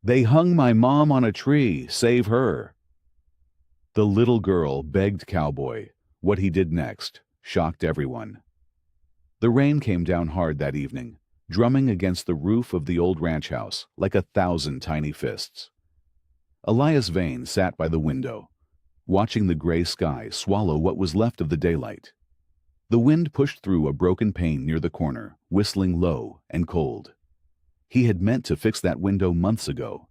They hung my mom on a tree. Save her. The little girl begged Cowboy. What he did next shocked everyone. The rain came down hard that evening, drumming against the roof of the old ranch house like 1,000 tiny fists. Elias Vane sat by the window, watching the gray sky swallow what was left of the daylight. The wind pushed through a broken pane near the corner, whistling low and cold. He had meant to fix that window months ago.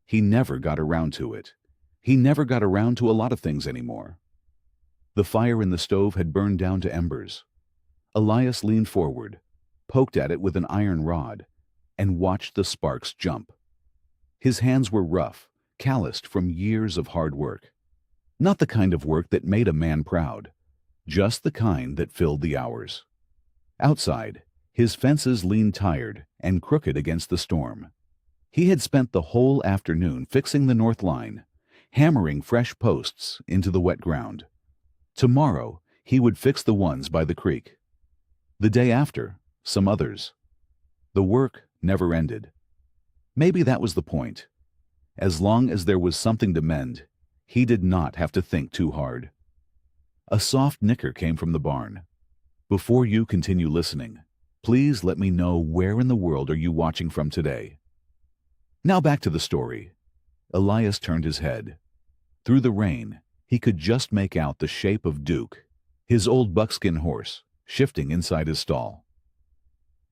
He never got around to it. He never got around to a lot of things anymore. The fire in the stove had burned down to embers. Elias leaned forward, poked at it with an iron rod, and watched the sparks jump. His hands were rough, calloused from years of hard work. Not the kind of work that made a man proud, just the kind that filled the hours. Outside, his fences leaned tired and crooked against the storm. He had spent the whole afternoon fixing the north line, hammering fresh posts into the wet ground. Tomorrow, he would fix the ones by the creek. The day after, some others. The work never ended. Maybe that was the point. As long as there was something to mend, he did not have to think too hard. A soft nicker came from the barn. Before you continue listening, please let me know where in the world are you watching from today. Now back to the story. Elias turned his head. Through the rain, he could just make out the shape of Duke, his old buckskin horse, shifting inside his stall.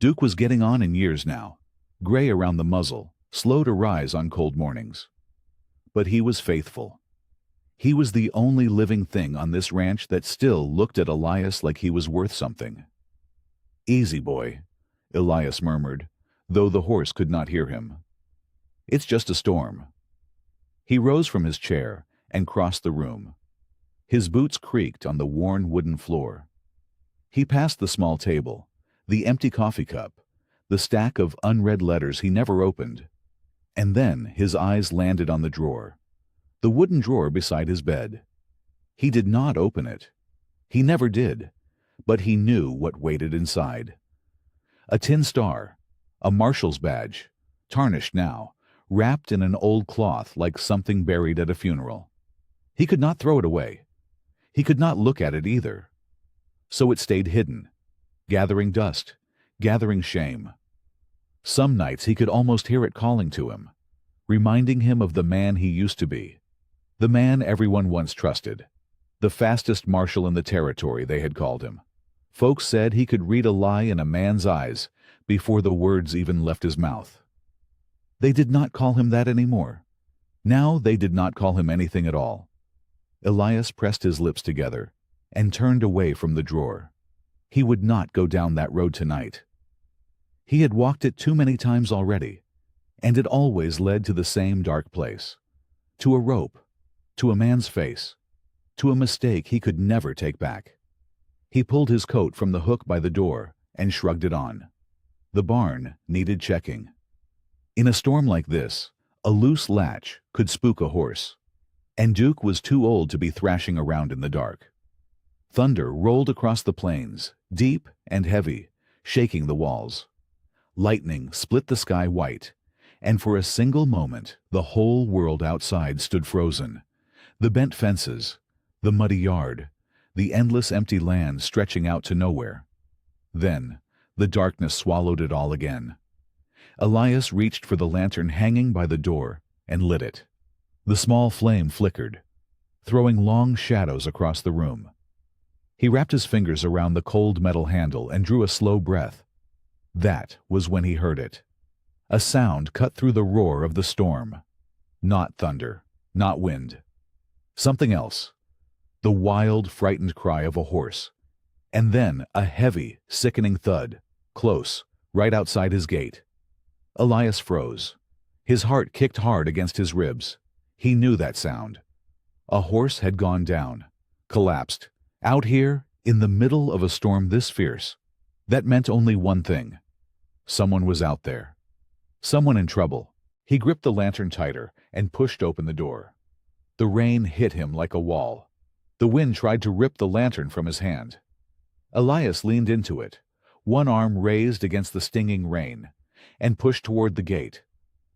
Duke was getting on in years now, gray around the muzzle, slow to rise on cold mornings. But he was faithful. He was the only living thing on this ranch that still looked at Elias like he was worth something. "Easy, boy," Elias murmured, though the horse could not hear him. "It's just a storm." He rose from his chair and crossed the room. His boots creaked on the worn wooden floor. He passed the small table, the empty coffee cup, the stack of unread letters he never opened, and then his eyes landed on the drawer, the wooden drawer beside his bed. He did not open it. He never did, but he knew what waited inside. A tin star, a marshal's badge, tarnished now, wrapped in an old cloth like something buried at a funeral. He could not throw it away. He could not look at it either. So it stayed hidden, gathering dust, gathering shame. Some nights he could almost hear it calling to him, reminding him of the man he used to be, the man everyone once trusted, the fastest marshal in the territory, they had called him. Folks said he could read a lie in a man's eyes before the words even left his mouth. They did not call him that anymore. Now they did not call him anything at all. Elias pressed his lips together and turned away from the drawer. He would not go down that road tonight. He had walked it too many times already, and it always led to the same dark place, to a rope, to a man's face, to a mistake he could never take back. He pulled his coat from the hook by the door and shrugged it on. The barn needed checking. In a storm like this, a loose latch could spook a horse, and Duke was too old to be thrashing around in the dark. Thunder rolled across the plains, deep and heavy, shaking the walls. Lightning split the sky white, and for a single moment the whole world outside stood frozen. The bent fences, the muddy yard, the endless empty land stretching out to nowhere. Then the darkness swallowed it all again. Elias reached for the lantern hanging by the door and lit it. The small flame flickered, throwing long shadows across the room. He wrapped his fingers around the cold metal handle and drew a slow breath. That was when he heard it. A sound cut through the roar of the storm. Not thunder, not wind. Something else. The wild, frightened cry of a horse. And then a heavy, sickening thud, close, right outside his gate. Elias froze. His heart kicked hard against his ribs. He knew that sound. A horse had gone down, collapsed, out here in the middle of a storm this fierce. That meant only one thing. Someone was out there. Someone in trouble. He gripped the lantern tighter and pushed open the door. The rain hit him like a wall. The wind tried to rip the lantern from his hand. Elias leaned into it, one arm raised against the stinging rain, and pushed toward the gate.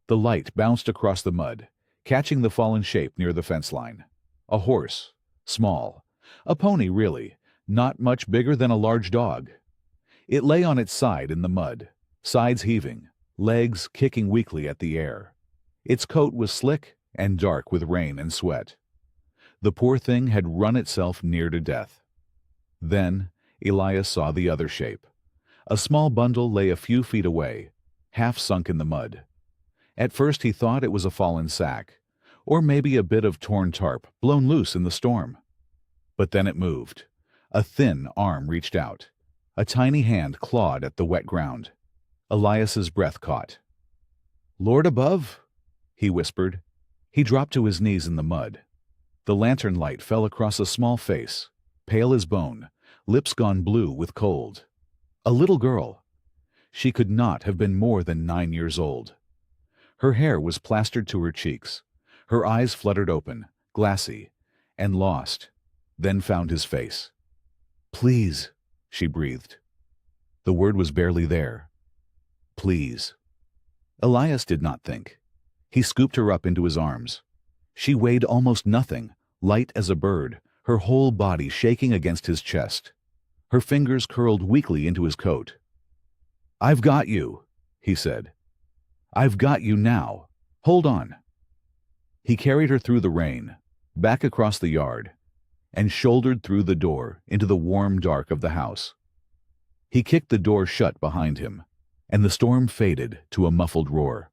The light bounced across the mud, catching the fallen shape near the fence line. A horse. Small. A pony, really. Not much bigger than a large dog. It lay on its side in the mud, sides heaving, legs kicking weakly at the air. Its coat was slick and dark with rain and sweat. The poor thing had run itself near to death. Then Elias saw the other shape. A small bundle lay a few feet away, half sunk in the mud. At first he thought it was a fallen sack, or maybe a bit of torn tarp blown loose in the storm. But then it moved. A thin arm reached out. A tiny hand clawed at the wet ground. Elias's breath caught. "Lord above," he whispered. He dropped to his knees in the mud. The lantern light fell across a small face, pale as bone, lips gone blue with cold. A little girl. She could not have been more than 9 years old. Her hair was plastered to her cheeks. Her eyes fluttered open, glassy, and lost, then found his face. "Please," she breathed. The word was barely there. Please. Elias did not think. He scooped her up into his arms. She weighed almost nothing, light as a bird, her whole body shaking against his chest. Her fingers curled weakly into his coat. "I've got you," he said. "I've got you now. Hold on." He carried her through the rain, back across the yard, and shouldered through the door into the warm dark of the house. He kicked the door shut behind him, and the storm faded to a muffled roar.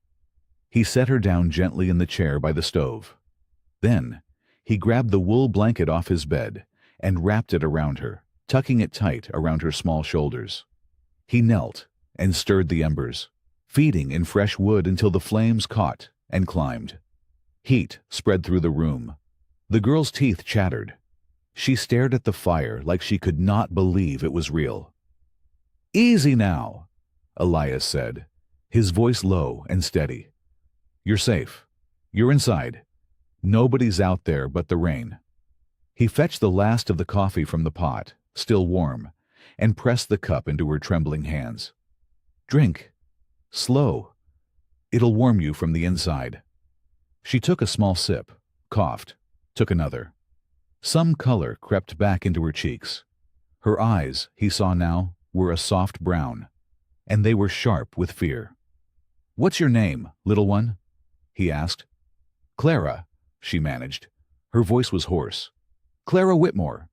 He set her down gently in the chair by the stove. Then he grabbed the wool blanket off his bed and wrapped it around her, tucking it tight around her small shoulders. He knelt and stirred the embers, feeding in fresh wood until the flames caught and climbed. Heat spread through the room. The girl's teeth chattered. She stared at the fire like she could not believe it was real. "Easy now," Elias said, his voice low and steady. "You're safe. You're inside. Nobody's out there but the rain." He fetched the last of the coffee from the pot, still warm, and pressed the cup into her trembling hands. "Drink. Slow. It'll warm you from the inside." She took a small sip, coughed, took another. Some color crept back into her cheeks. Her eyes, he saw now, were a soft brown, and they were sharp with fear. "What's your name, little one?" he asked. "Clara," she managed. Her voice was hoarse. "Clara Whitmore."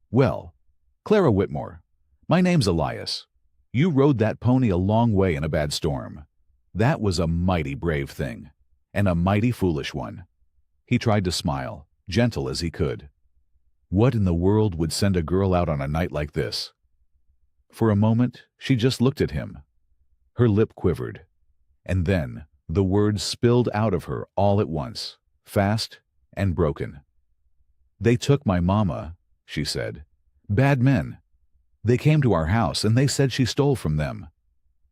"Well, Clara Whitmore. My name's Elias. You rode that pony a long way in a bad storm. That was a mighty brave thing, and a mighty foolish one." He tried to smile, gentle as he could. What in the world would send a girl out on a night like this? For a moment, she just looked at him. Her lip quivered, and then the words spilled out of her all at once, fast and broken. "They took my mama," she said. "Bad men. They came to our house and they said she stole from them.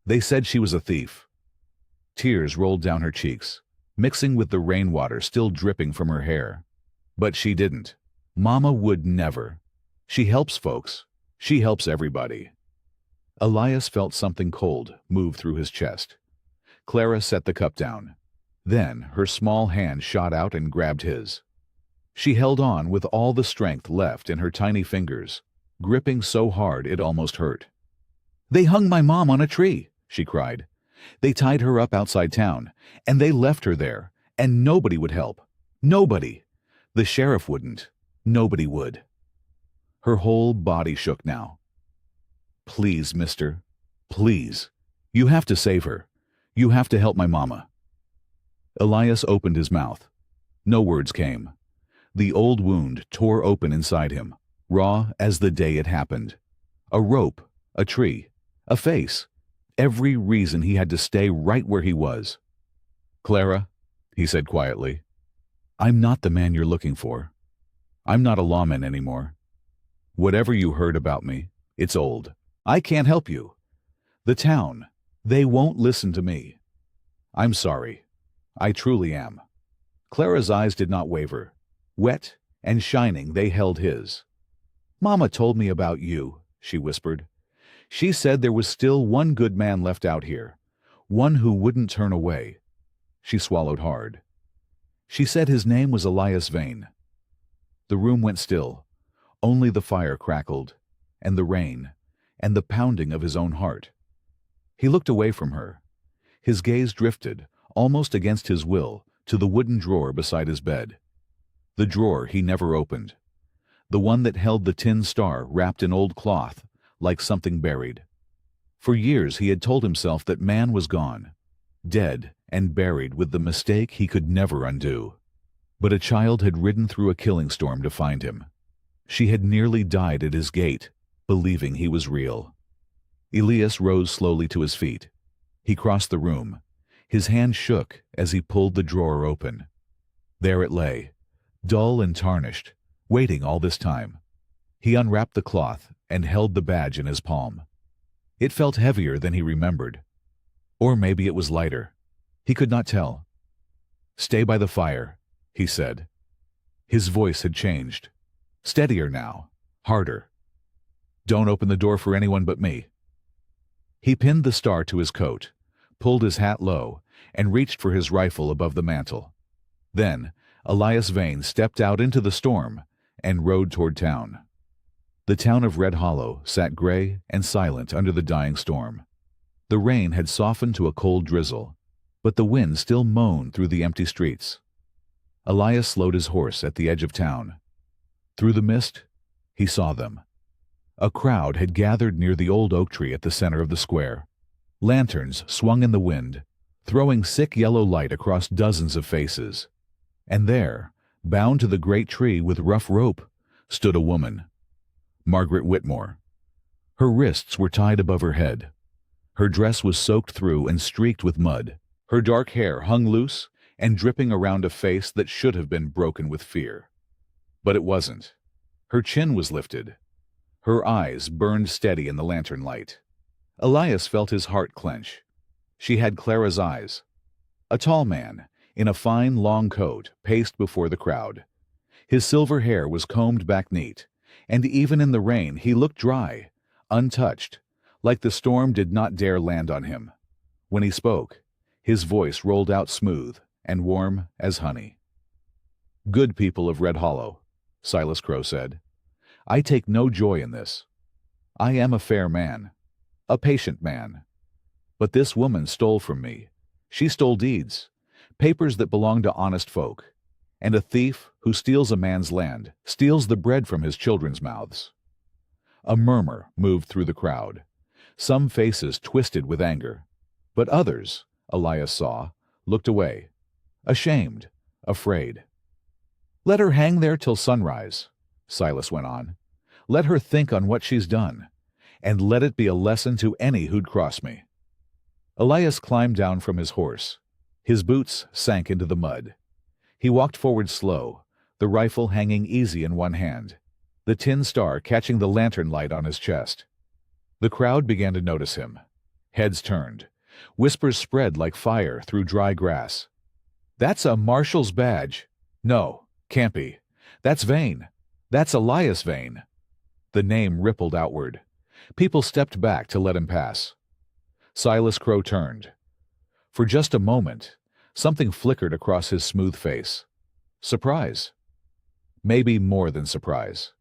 They said she was a thief." Tears rolled down her cheeks, mixing with the rainwater still dripping from her hair. But she didn't. Mama would never. She helps folks. She helps everybody. Elias felt something cold move through his chest. Clara set the cup down. Then her small hand shot out and grabbed his. She held on with all the strength left in her tiny fingers, gripping so hard it almost hurt. "They hung my mom on a tree," she cried. "They tied her up outside town, and they left her there, and nobody would help. Nobody. The sheriff wouldn't. Nobody would." Her whole body shook now. "Please, mister. Please. You have to save her. You have to help my mama." Elias opened his mouth. No words came. The old wound tore open inside him, raw as the day it happened. A rope, a tree, a face. Every reason he had to stay right where he was. "Clara," he said quietly, "I'm not the man you're looking for. I'm not a lawman anymore. Whatever you heard about me, it's old. I can't help you. The town, they won't listen to me. I'm sorry. I truly am." Clara's eyes did not waver. Wet and shining, they held his. "Mama told me about you," she whispered. "She said there was still one good man left out here, one who wouldn't turn away. She swallowed hard. She said his name was Elias Vane. The room went still. Only the fire crackled, and the rain, and the pounding of his own heart. He looked away from her. His gaze drifted, almost against his will, to the wooden drawer beside his bed. The drawer he never opened. The one that held the tin star wrapped in old cloth, like something buried. For years he had told himself that man was gone, dead and buried with the mistake he could never undo. But a child had ridden through a killing storm to find him. She had nearly died at his gate, believing he was real. Elias rose slowly to his feet. He crossed the room. His hand shook as he pulled the drawer open. There it lay, dull and tarnished, waiting all this time. He unwrapped the cloth and held the badge in his palm. It felt heavier than he remembered. Or maybe it was lighter. He could not tell. "Stay by the fire," he said. His voice had changed. Steadier now, harder. "Don't open the door for anyone but me." He pinned the star to his coat, pulled his hat low, and reached for his rifle above the mantel. Then, Elias Vane stepped out into the storm and rode toward town. The town of Red Hollow sat gray and silent under the dying storm. The rain had softened to a cold drizzle, but the wind still moaned through the empty streets. Elias slowed his horse at the edge of town. Through the mist, he saw them. A crowd had gathered near the old oak tree at the center of the square. Lanterns swung in the wind, throwing sick yellow light across dozens of faces. And there, bound to the great tree with rough rope, stood a woman. Margaret Whitmore. Her wrists were tied above her head. Her dress was soaked through and streaked with mud. Her dark hair hung loose and dripping around a face that should have been broken with fear. But it wasn't. Her chin was lifted. Her eyes burned steady in the lantern light. Elias felt his heart clench. She had Clara's eyes. A tall man, in a fine long coat, paced before the crowd. His silver hair was combed back neat, and even in the rain he looked dry, untouched, like the storm did not dare land on him. When he spoke, his voice rolled out smooth and warm as honey. "Good people of Red Hollow," Silas Crow said, "I take no joy in this. I am a fair man, a patient man. But this woman stole from me. She stole deeds, papers that belong to honest folk. And a thief who steals a man's land steals the bread from his children's mouths." A murmur moved through the crowd. Some faces twisted with anger, but others, Elias saw, looked away, ashamed, afraid. "Let her hang there till sunrise," Silas went on. "Let her think on what she's done, and let it be a lesson to any who'd cross me." Elias climbed down from his horse. His boots sank into the mud. He walked forward slow, the rifle hanging easy in one hand, the tin star catching the lantern light on his chest. The crowd began to notice him. Heads turned. Whispers spread like fire through dry grass. "That's a marshal's badge." "No, can't be. That's Vane. That's Elias Vane." The name rippled outward. People stepped back to let him pass. Silas Crow turned. For just a moment, something flickered across his smooth face. Surprise. Maybe more than surprise.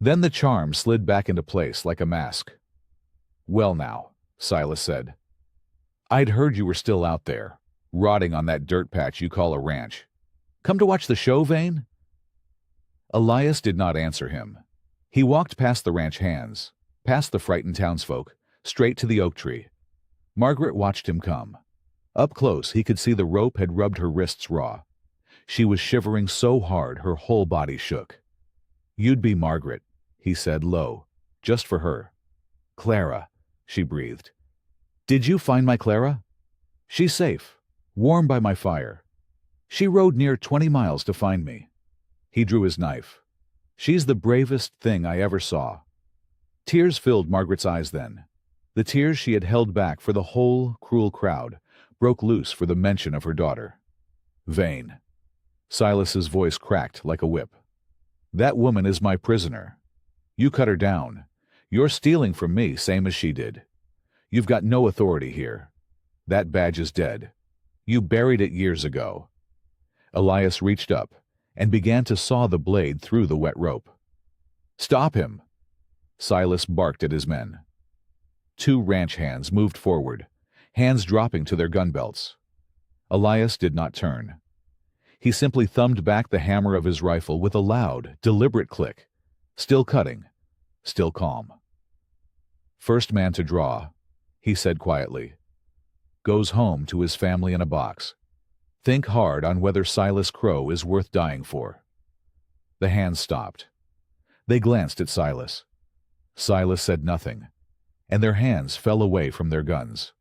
Then the charm slid back into place like a mask. "Well now," Silas said. "I'd heard you were still out there, rotting on that dirt patch you call a ranch. Come to watch the show, Vane?" Elias did not answer him. He walked past the ranch hands, past the frightened townsfolk, straight to the oak tree. Margaret watched him come. Up close, he could see the rope had rubbed her wrists raw. She was shivering so hard her whole body shook. "You'd be Margaret," he said low, just for her. "Clara," she breathed. "Did you find my Clara?" "She's safe, warm by my fire. She rode near 20 miles to find me." He drew his knife. "She's the bravest thing I ever saw." Tears filled Margaret's eyes then. The tears she had held back for the whole cruel crowd broke loose for the mention of her daughter. "Vane." Silas's voice cracked like a whip. "That woman is my prisoner. You cut her down. You're stealing from me, same as she did. You've got no authority here. That badge is dead. You buried it years ago." Elias reached up and began to saw the blade through the wet rope. "Stop him!" Silas barked at his men. Two ranch hands moved forward, hands dropping to their gun belts. Elias did not turn. He simply thumbed back the hammer of his rifle with a loud, deliberate click, still cutting, still calm. "First man to draw," he said quietly, "goes home to his family in a box. Think hard on whether Silas Crow is worth dying for." The hands stopped. They glanced at Silas. Silas said nothing, and their hands fell away from their guns.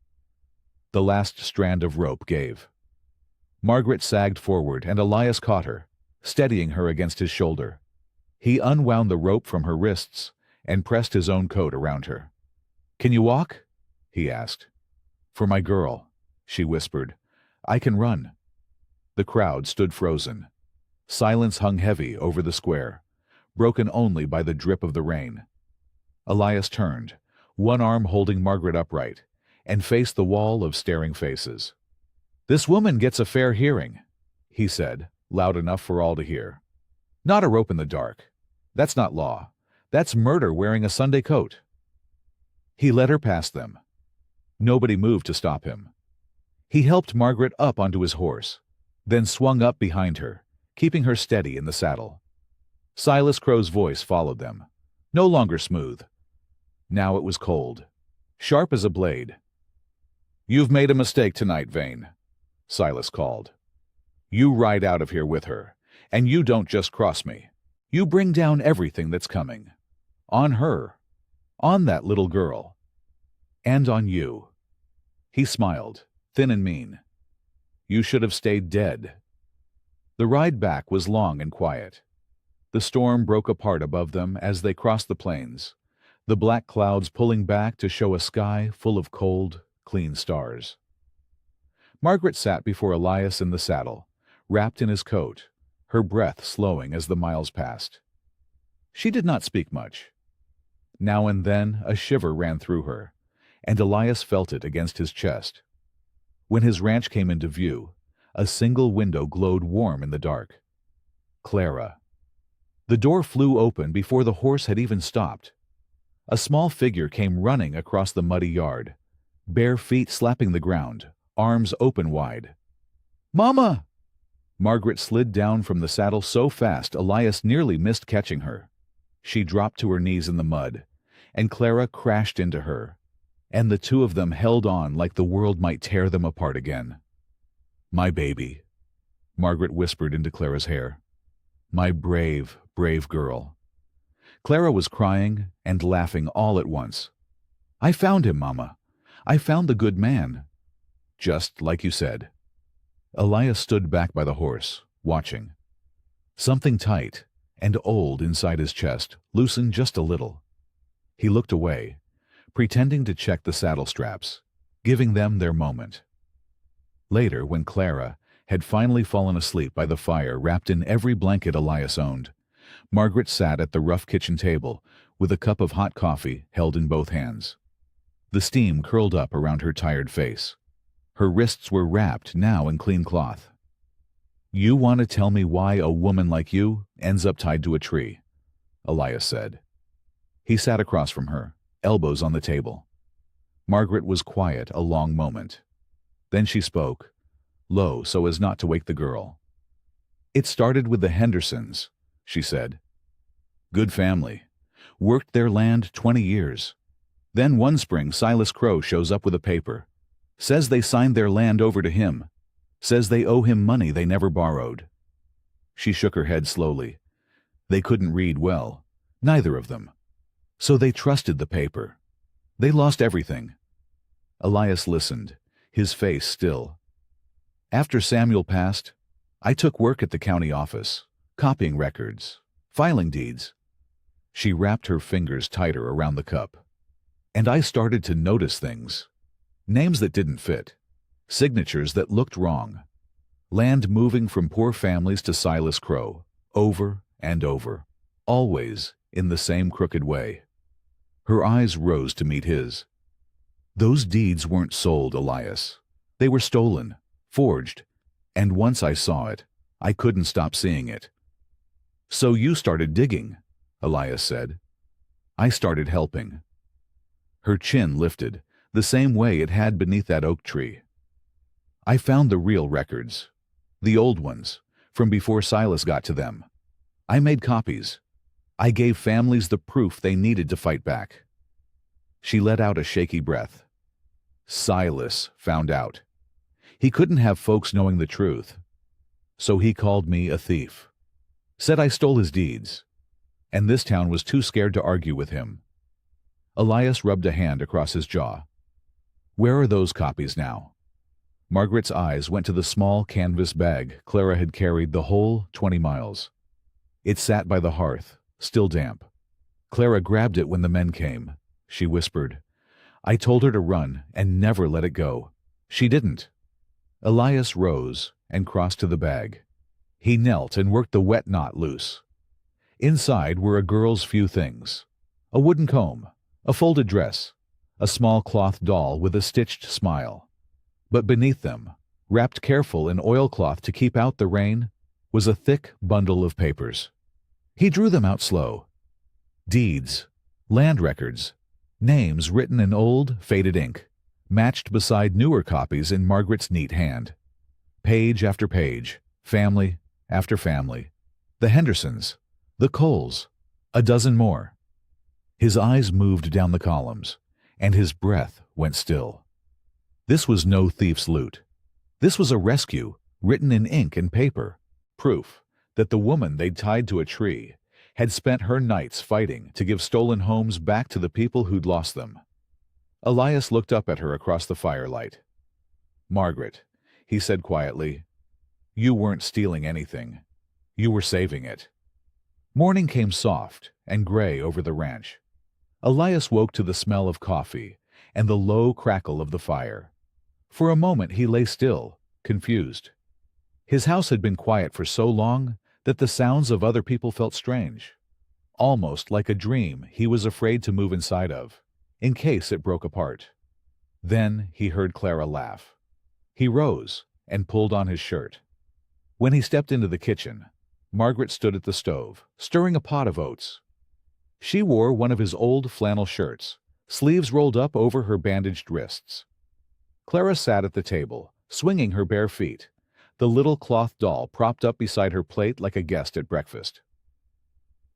The last strand of rope gave. Margaret sagged forward, and Elias caught her, steadying her against his shoulder. He unwound the rope from her wrists and pressed his own coat around her. "Can you walk?" he asked. "For my girl," she whispered. "I can run." The crowd stood frozen. Silence hung heavy over the square, broken only by the drip of the rain. Elias turned, one arm holding Margaret upright, and faced the wall of staring faces. "This woman gets a fair hearing," he said, loud enough for all to hear. "Not a rope in the dark. That's not law. That's murder wearing a Sunday coat." He led her past them. Nobody moved to stop him. He helped Margaret up onto his horse, then swung up behind her, keeping her steady in the saddle. Silas Crow's voice followed them, no longer smooth. Now it was cold, sharp as a blade. "You've made a mistake tonight, Vane," Silas called. "You ride out of here with her, and you don't just cross me. You bring down everything that's coming. On her, on that little girl, and on you." He smiled, thin and mean. "You should have stayed dead." The ride back was long and quiet. The storm broke apart above them as they crossed the plains, the black clouds pulling back to show a sky full of cold, clean stars. Margaret sat before Elias in the saddle, wrapped in his coat, her breath slowing as the miles passed. She did not speak much. Now and then a shiver ran through her, and Elias felt it against his chest. When his ranch came into view, a single window glowed warm in the dark. Clara. The door flew open before the horse had even stopped. A small figure came running across the muddy yard, bare feet slapping the ground, arms open wide. "Mama!" Margaret slid down from the saddle so fast Elias nearly missed catching her. She dropped to her knees in the mud, and Clara crashed into her, and the two of them held on like the world might tear them apart again. "My baby," Margaret whispered into Clara's hair. "My brave, brave girl." Clara was crying and laughing all at once. "I found him, Mama. I found the good man." "Just like you said." Elias stood back by the horse, watching. Something tight and old inside his chest loosened just a little. He looked away, pretending to check the saddle straps, giving them their moment. Later, when Clara had finally fallen asleep by the fire wrapped in every blanket Elias owned, Margaret sat at the rough kitchen table with a cup of hot coffee held in both hands. The steam curled up around her tired face. Her wrists were wrapped now in clean cloth. "You want to tell me why a woman like you ends up tied to a tree?" Elias said. He sat across from her, elbows on the table. Margaret was quiet a long moment. Then she spoke, low so as not to wake the girl. "It started with the Hendersons," she said. "Good family. Worked their land 20 years. Then one spring Silas Crow shows up with a paper. Says they signed their land over to him. Says they owe him money they never borrowed." She shook her head slowly. "They couldn't read well, neither of them. So they trusted the paper. They lost everything." Elias listened, his face still. "After Samuel passed, I took work at the county office, copying records, filing deeds." She wrapped her fingers tighter around the cup. "And I started to notice things. Names that didn't fit. Signatures that looked wrong. Land moving from poor families to Silas Crow, over and over, always in the same crooked way." Her eyes rose to meet his. "Those deeds weren't sold, Elias. They were stolen, Forged. And once I saw it, I couldn't stop seeing it. So you started digging, Elias said. I started helping. Her chin lifted, the same way it had beneath that oak tree. I found the real records. The old ones, from before Silas got to them. I made copies. I gave families the proof they needed to fight back. She let out a shaky breath. Silas found out. He couldn't have folks knowing the truth. So he called me a thief. Said I stole his deeds. And this town was too scared to argue with him. Elias rubbed a hand across his jaw. Where are those copies now? Margaret's eyes went to the small canvas bag Clara had carried the whole 20 miles. It sat by the hearth, still damp. Clara grabbed it when the men came. She whispered, I told her to run and never let it go. She didn't. Elias rose and crossed to the bag. He knelt and worked the wet knot loose. Inside were a girl's few things. A wooden comb, a folded dress, a small cloth doll with a stitched smile. But beneath them, wrapped careful in oilcloth to keep out the rain, was a thick bundle of papers. He drew them out slow. Deeds, land records, names written in old, faded ink, matched beside newer copies in Margaret's neat hand. Page after page, family after family. The Hendersons, the Coles, a dozen more. His eyes moved down the columns, and his breath went still. This was no thief's loot. This was a rescue, written in ink and paper, proof that the woman they'd tied to a tree had spent her nights fighting to give stolen homes back to the people who'd lost them. Elias looked up at her across the firelight. Margaret, he said quietly, you weren't stealing anything. You were saving it. Morning came soft and gray over the ranch. Elias woke to the smell of coffee and the low crackle of the fire. For a moment he lay still, confused. His house had been quiet for so long that the sounds of other people felt strange. Almost like a dream he was afraid to move inside of, in case it broke apart. Then he heard Clara laugh. He rose and pulled on his shirt. When he stepped into the kitchen, Margaret stood at the stove, stirring a pot of oats. She wore one of his old flannel shirts, sleeves rolled up over her bandaged wrists. Clara sat at the table, swinging her bare feet, the little cloth doll propped up beside her plate like a guest at breakfast.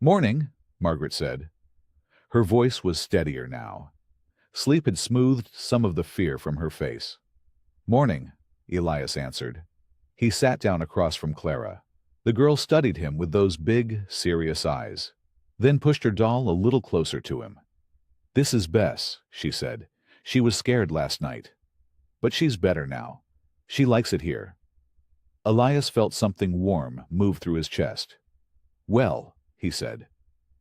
Morning, Margaret said. Her voice was steadier now. Sleep had smoothed some of the fear from her face. Morning, Elias answered. He sat down across from Clara. The girl studied him with those big, serious eyes, then pushed her doll a little closer to him. This is Bess, she said. She was scared last night. But she's better now. She likes it here. Elias felt something warm move through his chest. Well, he said,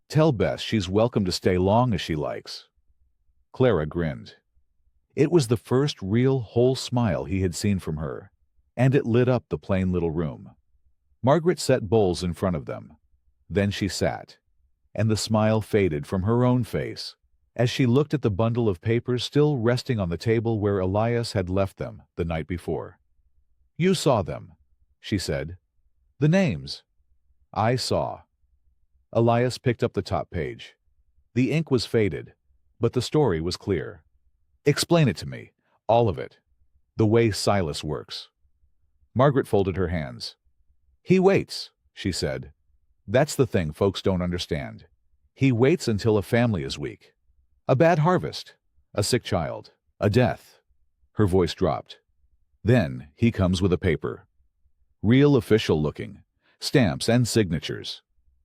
tell Bess she's welcome to stay long as she likes. Clara grinned. It was the first real whole smile he had seen from her, and it lit up the plain little room. Margaret set bowls in front of them. Then she sat, and the smile faded from her own face as she looked at the bundle of papers still resting on the table where Elias had left them the night before. You saw them, she said. The names. I saw. Elias picked up the top page. The ink was faded, but the story was clear. Explain it to me, all of it, the way Silas works. Margaret folded her hands. He waits, she said. That's the thing folks don't understand. He waits until a family is weak. A bad harvest, a sick child, a death. Her voice dropped. Then he comes with a paper. Real official looking, stamps and signatures.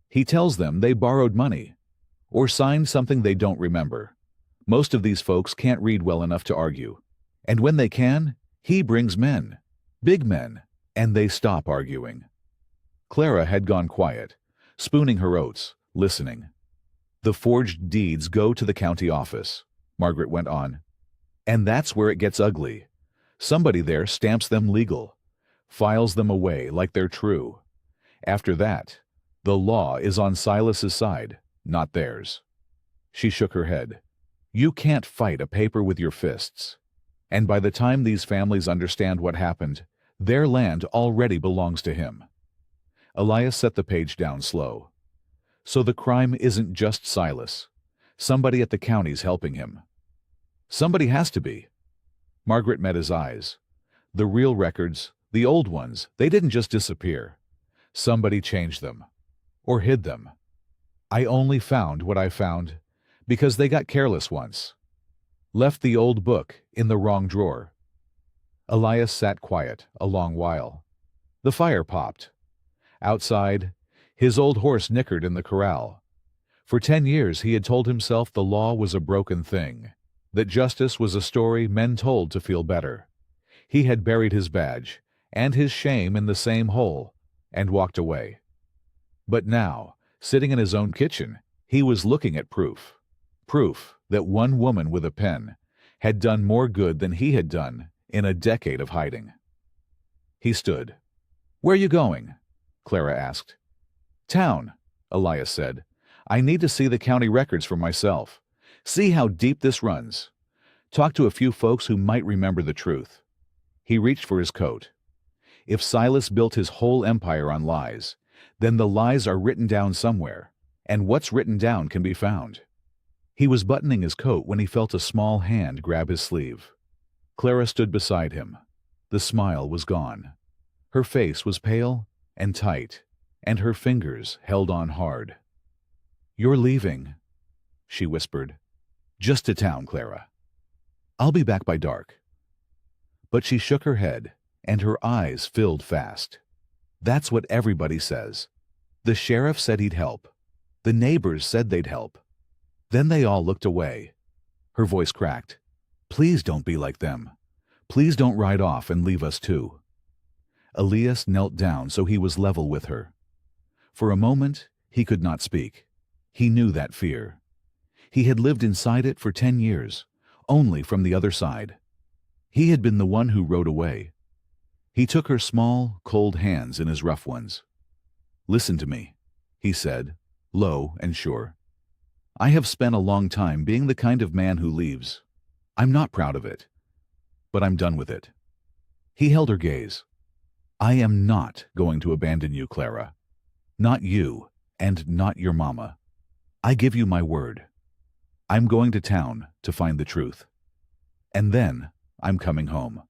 He tells them they borrowed money, or signed something they don't remember. Most of these folks can't read well enough to argue. And when they can, he brings men, big men, and they stop arguing. Clara had gone quiet, spooning her oats, listening. The forged deeds go to the county office, Margaret went on. And that's where it gets ugly. Somebody there stamps them legal, files them away like they're true. After that, the law is on Silas's side, not theirs. She shook her head. You can't fight a paper with your fists. And by the time these families understand what happened, Their land already belongs to him. Elias set the page down slow. So the crime isn't just Silas. Somebody at the county's helping him. Somebody has to be. Margaret met his eyes. The real records, the old ones, they didn't just disappear. Somebody changed them. Or hid them. I only found what I found because they got careless once. Left the old book in the wrong drawer. Elias sat quiet a long while. The fire popped. Outside, his old horse nickered in the corral. For 10 years he had told himself the law was a broken thing, that justice was a story men told to feel better. He had buried his badge and his shame in the same hole and walked away. But now, sitting in his own kitchen, he was looking at proof. Proof that one woman with a pen had done more good than he had done in a decade of hiding. He stood. "Where are you going?" Clara asked. "Town," Elias said. "I need to see the county records for myself. See how deep this runs. Talk to a few folks who might remember the truth." He reached for his coat. If Silas built his whole empire on lies, then the lies are written down somewhere, and what's written down can be found. He was buttoning his coat when he felt a small hand grab his sleeve. Clara stood beside him. The smile was gone. Her face was pale and tight, and her fingers held on hard. "You're leaving," she whispered. "Just to town, Clara. I'll be back by dark." But she shook her head, and her eyes filled fast. "That's what everybody says. The sheriff said he'd help. The neighbors said they'd help. Then they all looked away." Her voice cracked. "Please don't be like them. Please don't ride off and leave us too." Elias knelt down so he was level with her. For a moment, he could not speak. He knew that fear. He had lived inside it for 10 years, only from the other side. He had been the one who rode away. He took her small, cold hands in his rough ones. "Listen to me," he said, low and sure. "I have spent a long time being the kind of man who leaves. I'm not proud of it, but I'm done with it." He held her gaze. "I am not going to abandon you, Clara. Not you, and not your mama. I give you my word. I'm going to town to find the truth. And then I'm coming home."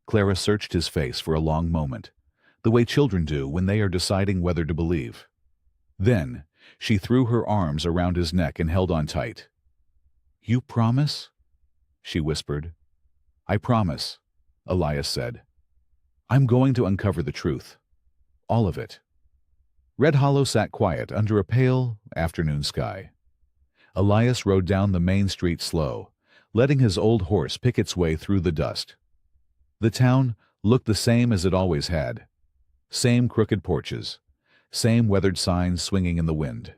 Clara searched his face for a long moment, the way children do when they are deciding whether to believe. Then she threw her arms around his neck and held on tight. "You promise?" she whispered. "I promise," Elias said. "I'm going to uncover the truth. All of it." Red Hollow sat quiet under a pale afternoon sky. Elias rode down the main street slow, letting his old horse pick its way through the dust. The town looked the same as it always had. Same crooked porches, same weathered signs swinging in the wind.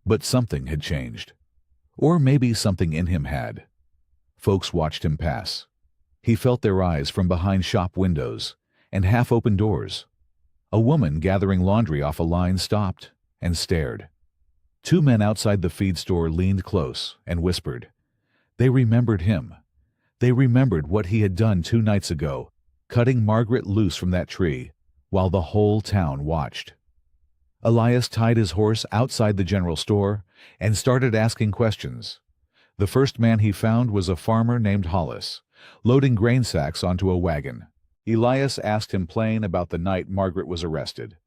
But something had changed. Or maybe something in him had. Folks watched him pass. He felt their eyes from behind shop windows and half-open doors. A woman gathering laundry off a line stopped and stared. 2 men outside the feed store leaned close and whispered. They remembered him. They remembered what he had done 2 nights ago, cutting Margaret loose from that tree, while the whole town watched. Elias tied his horse outside the general store and started asking questions. The first man he found was a farmer named Hollis, loading grain sacks onto a wagon. Elias asked him plain about the night Margaret was arrested.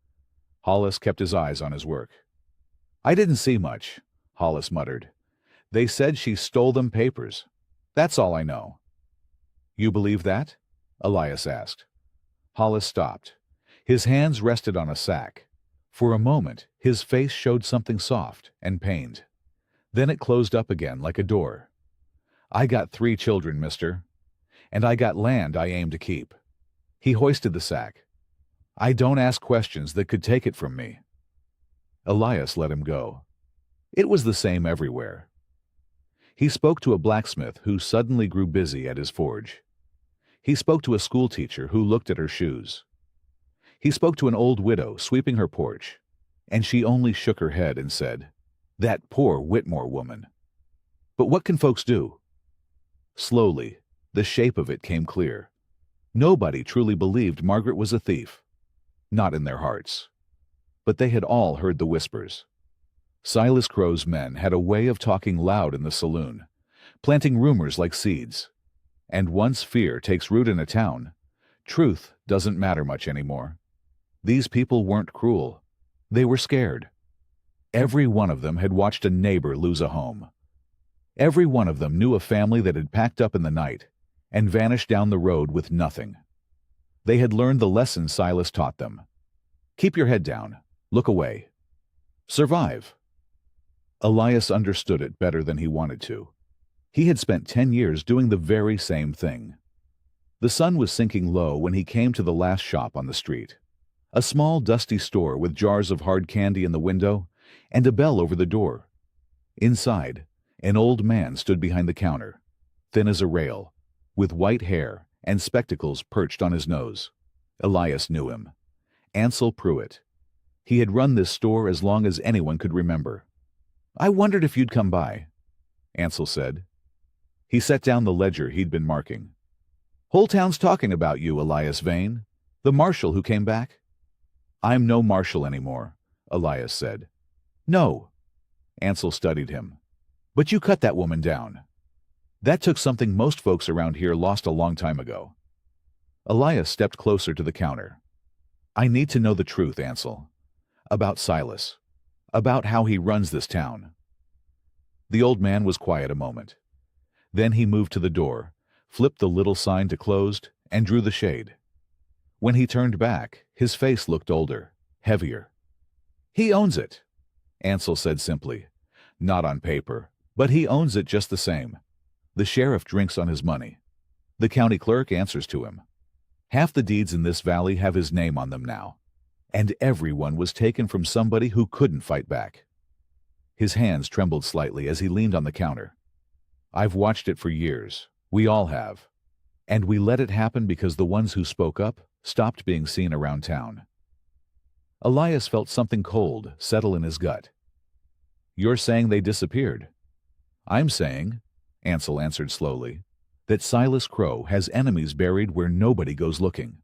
Hollis kept his eyes on his work. "I didn't see much," Hollis muttered. "They said she stole them papers. That's all I know." "You believe that?" Elias asked. Hollis stopped. His hands rested on a sack. For a moment, his face showed something soft and pained. Then it closed up again like a door. "I got 3 children, mister. And I got land I aim to keep." He hoisted the sack. "I don't ask questions that could take it from me." Elias let him go. It was the same everywhere. He spoke to a blacksmith who suddenly grew busy at his forge. He spoke to a schoolteacher who looked at her shoes. He spoke to an old widow sweeping her porch, and she only shook her head and said, "That poor Whitmore woman." But what can folks do? Slowly, the shape of it came clear. Nobody truly believed Margaret was a thief. Not in their hearts. But they had all heard the whispers. Silas Crow's men had a way of talking loud in the saloon, planting rumors like seeds. And once fear takes root in a town, truth doesn't matter much anymore. These people weren't cruel. They were scared. Every one of them had watched a neighbor lose a home. Every one of them knew a family that had packed up in the night and vanished down the road with nothing. They had learned the lesson Silas taught them. Keep your head down. Look away. Survive. Elias understood it better than he wanted to. He had spent 10 years doing the very same thing. The sun was sinking low when he came to the last shop on the street. A small, dusty store with jars of hard candy in the window and a bell over the door. Inside, an old man stood behind the counter, thin as a rail, with white hair and spectacles perched on his nose. Elias knew him. Ansel Pruitt. He had run this store as long as anyone could remember. "I wondered if you'd come by," Ansel said. He set down the ledger he'd been marking. "Whole town's talking about you, Elias Vane, the marshal who came back." "I'm no marshal anymore," Elias said. "No." Ansel studied him. "But you cut that woman down. That took something most folks around here lost a long time ago." Elias stepped closer to the counter. "I need to know the truth, Ansel. About Silas. About how he runs this town." The old man was quiet a moment. Then he moved to the door, flipped the little sign to closed, and drew the shade. When he turned back, his face looked older, heavier. "He owns it," Ansel said simply. "Not on paper, but he owns it just the same. The sheriff drinks on his money. The county clerk answers to him. Half the deeds in this valley have his name on them now. And everyone was taken from somebody who couldn't fight back." His hands trembled slightly as he leaned on the counter. "I've watched it for years. We all have. And we let it happen because the ones who spoke up stopped being seen around town." Elias felt something cold settle in his gut. "You're saying they disappeared?" "I'm saying," Ansel answered slowly, "that Silas Crow has enemies buried where nobody goes looking."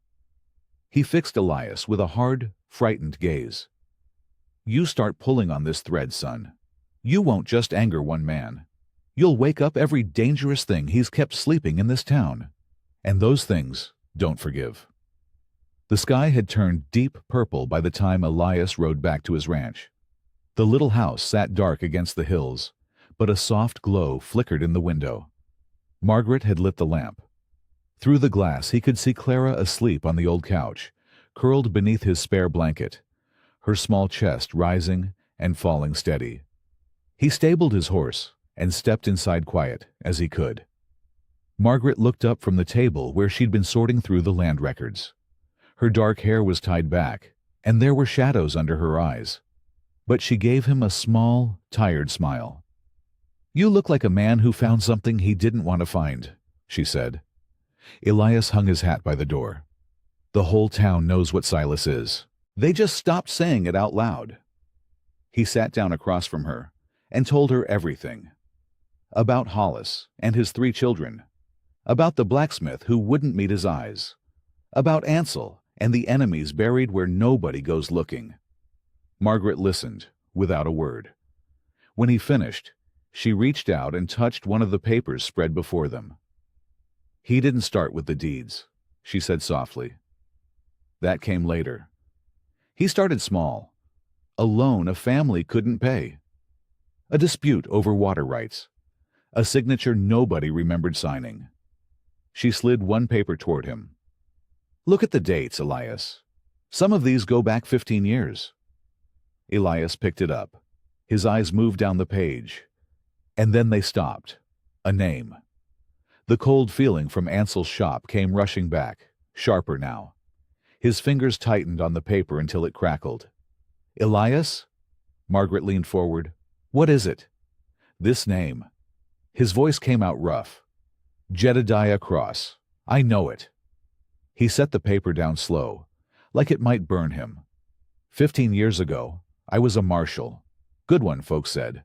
He fixed Elias with a hard, frightened gaze. "You start pulling on this thread, son. You won't just anger one man. You'll wake up every dangerous thing he's kept sleeping in this town. And those things don't forgive." The sky had turned deep purple by the time Elias rode back to his ranch. The little house sat dark against the hills, but a soft glow flickered in the window. Margaret had lit the lamp. Through the glass he could see Clara asleep on the old couch, curled beneath his spare blanket, her small chest rising and falling steady. He stabled his horse and stepped inside quiet as he could. Margaret looked up from the table where she'd been sorting through the land records. Her dark hair was tied back, and there were shadows under her eyes. But she gave him a small, tired smile. "You look like a man who found something he didn't want to find," she said. Elias hung his hat by the door. "The whole town knows what Silas is. They just stopped saying it out loud." He sat down across from her and told her everything. About Hollis and his 3 children. About the blacksmith who wouldn't meet his eyes. About Ansel and the enemies buried where nobody goes looking. Margaret listened, without a word. When he finished, she reached out and touched one of the papers spread before them. "He didn't start with the deeds," she said softly. "That came later. He started small. A loan a family couldn't pay. A dispute over water rights. A signature nobody remembered signing." She slid one paper toward him. "Look at the dates, Elias. Some of these go back 15 years. Elias picked it up. His eyes moved down the page. And then they stopped. A name. The cold feeling from Ansel's shop came rushing back, sharper now. His fingers tightened on the paper until it crackled. "Elias?" Margaret leaned forward. "What is it?" "This name." His voice came out rough. "Jedediah Cross. I know it." He set the paper down slow, like it might burn him. 15 years ago, I was a marshal. Good one, folks said.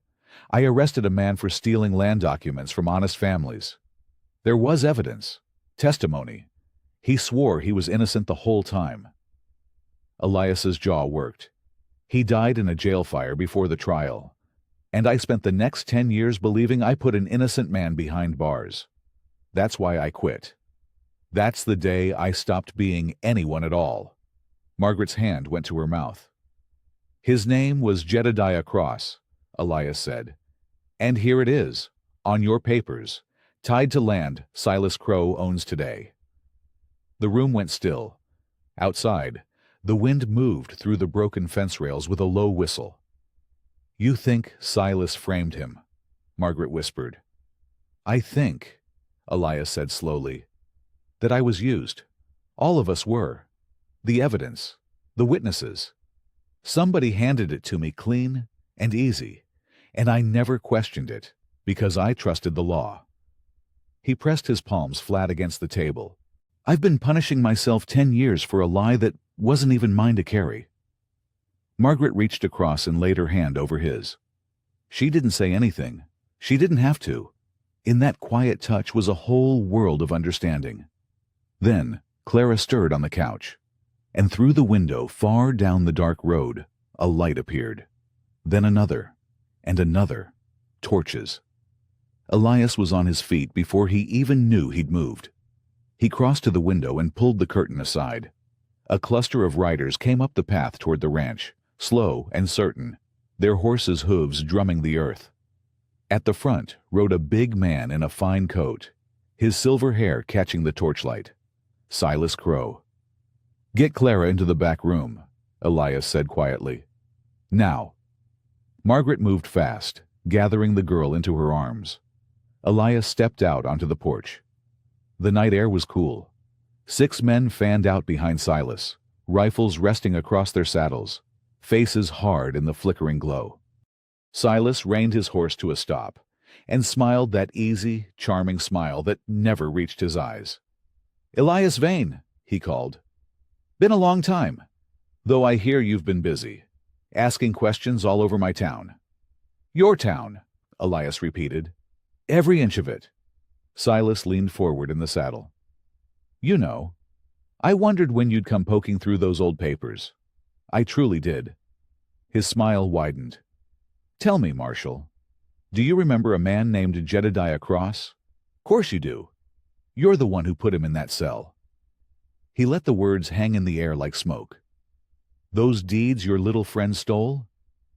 I arrested a man for stealing land documents from honest families. There was evidence, testimony. He swore he was innocent the whole time. Elias's jaw worked. He died in a jail fire before the trial, and I spent the next 10 years believing I put an innocent man behind bars. That's why I quit. That's the day I stopped being anyone at all. Margaret's hand went to her mouth. His name was Jedediah Cross, Elias said. And here it is, on your papers, tied to land Silas Crow owns today. The room went still. Outside, the wind moved through the broken fence rails with a low whistle. You think Silas framed him, Margaret whispered. I think, Elias said slowly, that I was used. All of us were. The evidence, the witnesses. Somebody handed it to me clean and easy, and I never questioned it because I trusted the law. He pressed his palms flat against the table. I've been punishing myself 10 years for a lie that wasn't even mine to carry. Margaret reached across and laid her hand over his. She didn't say anything. She didn't have to. In that quiet touch was a whole world of understanding. Then Clara stirred on the couch, and through the window far down the dark road, a light appeared. Then another, and another. Torches. Elias was on his feet before he even knew he'd moved. He crossed to the window and pulled the curtain aside. A cluster of riders came up the path toward the ranch, slow and certain, their horses' hooves drumming the earth. At the front rode a big man in a fine coat, his silver hair catching the torchlight. Silas Crow. Get Clara into the back room, Elias said quietly. Now. Margaret moved fast, gathering the girl into her arms. Elias stepped out onto the porch. The night air was cool. 6 men fanned out behind Silas, rifles resting across their saddles, faces hard in the flickering glow. Silas reined his horse to a stop and smiled that easy, charming smile that never reached his eyes. Elias Vane, he called. Been a long time, though I hear you've been busy, asking questions all over my town. Your town, Elias repeated. Every inch of it. Silas leaned forward in the saddle. You know, I wondered when you'd come poking through those old papers. I truly did. His smile widened. Tell me, Marshal, do you remember a man named Jedediah Cross? Course you do. You're the one who put him in that cell. He let the words hang in the air like smoke. Those deeds your little friend stole?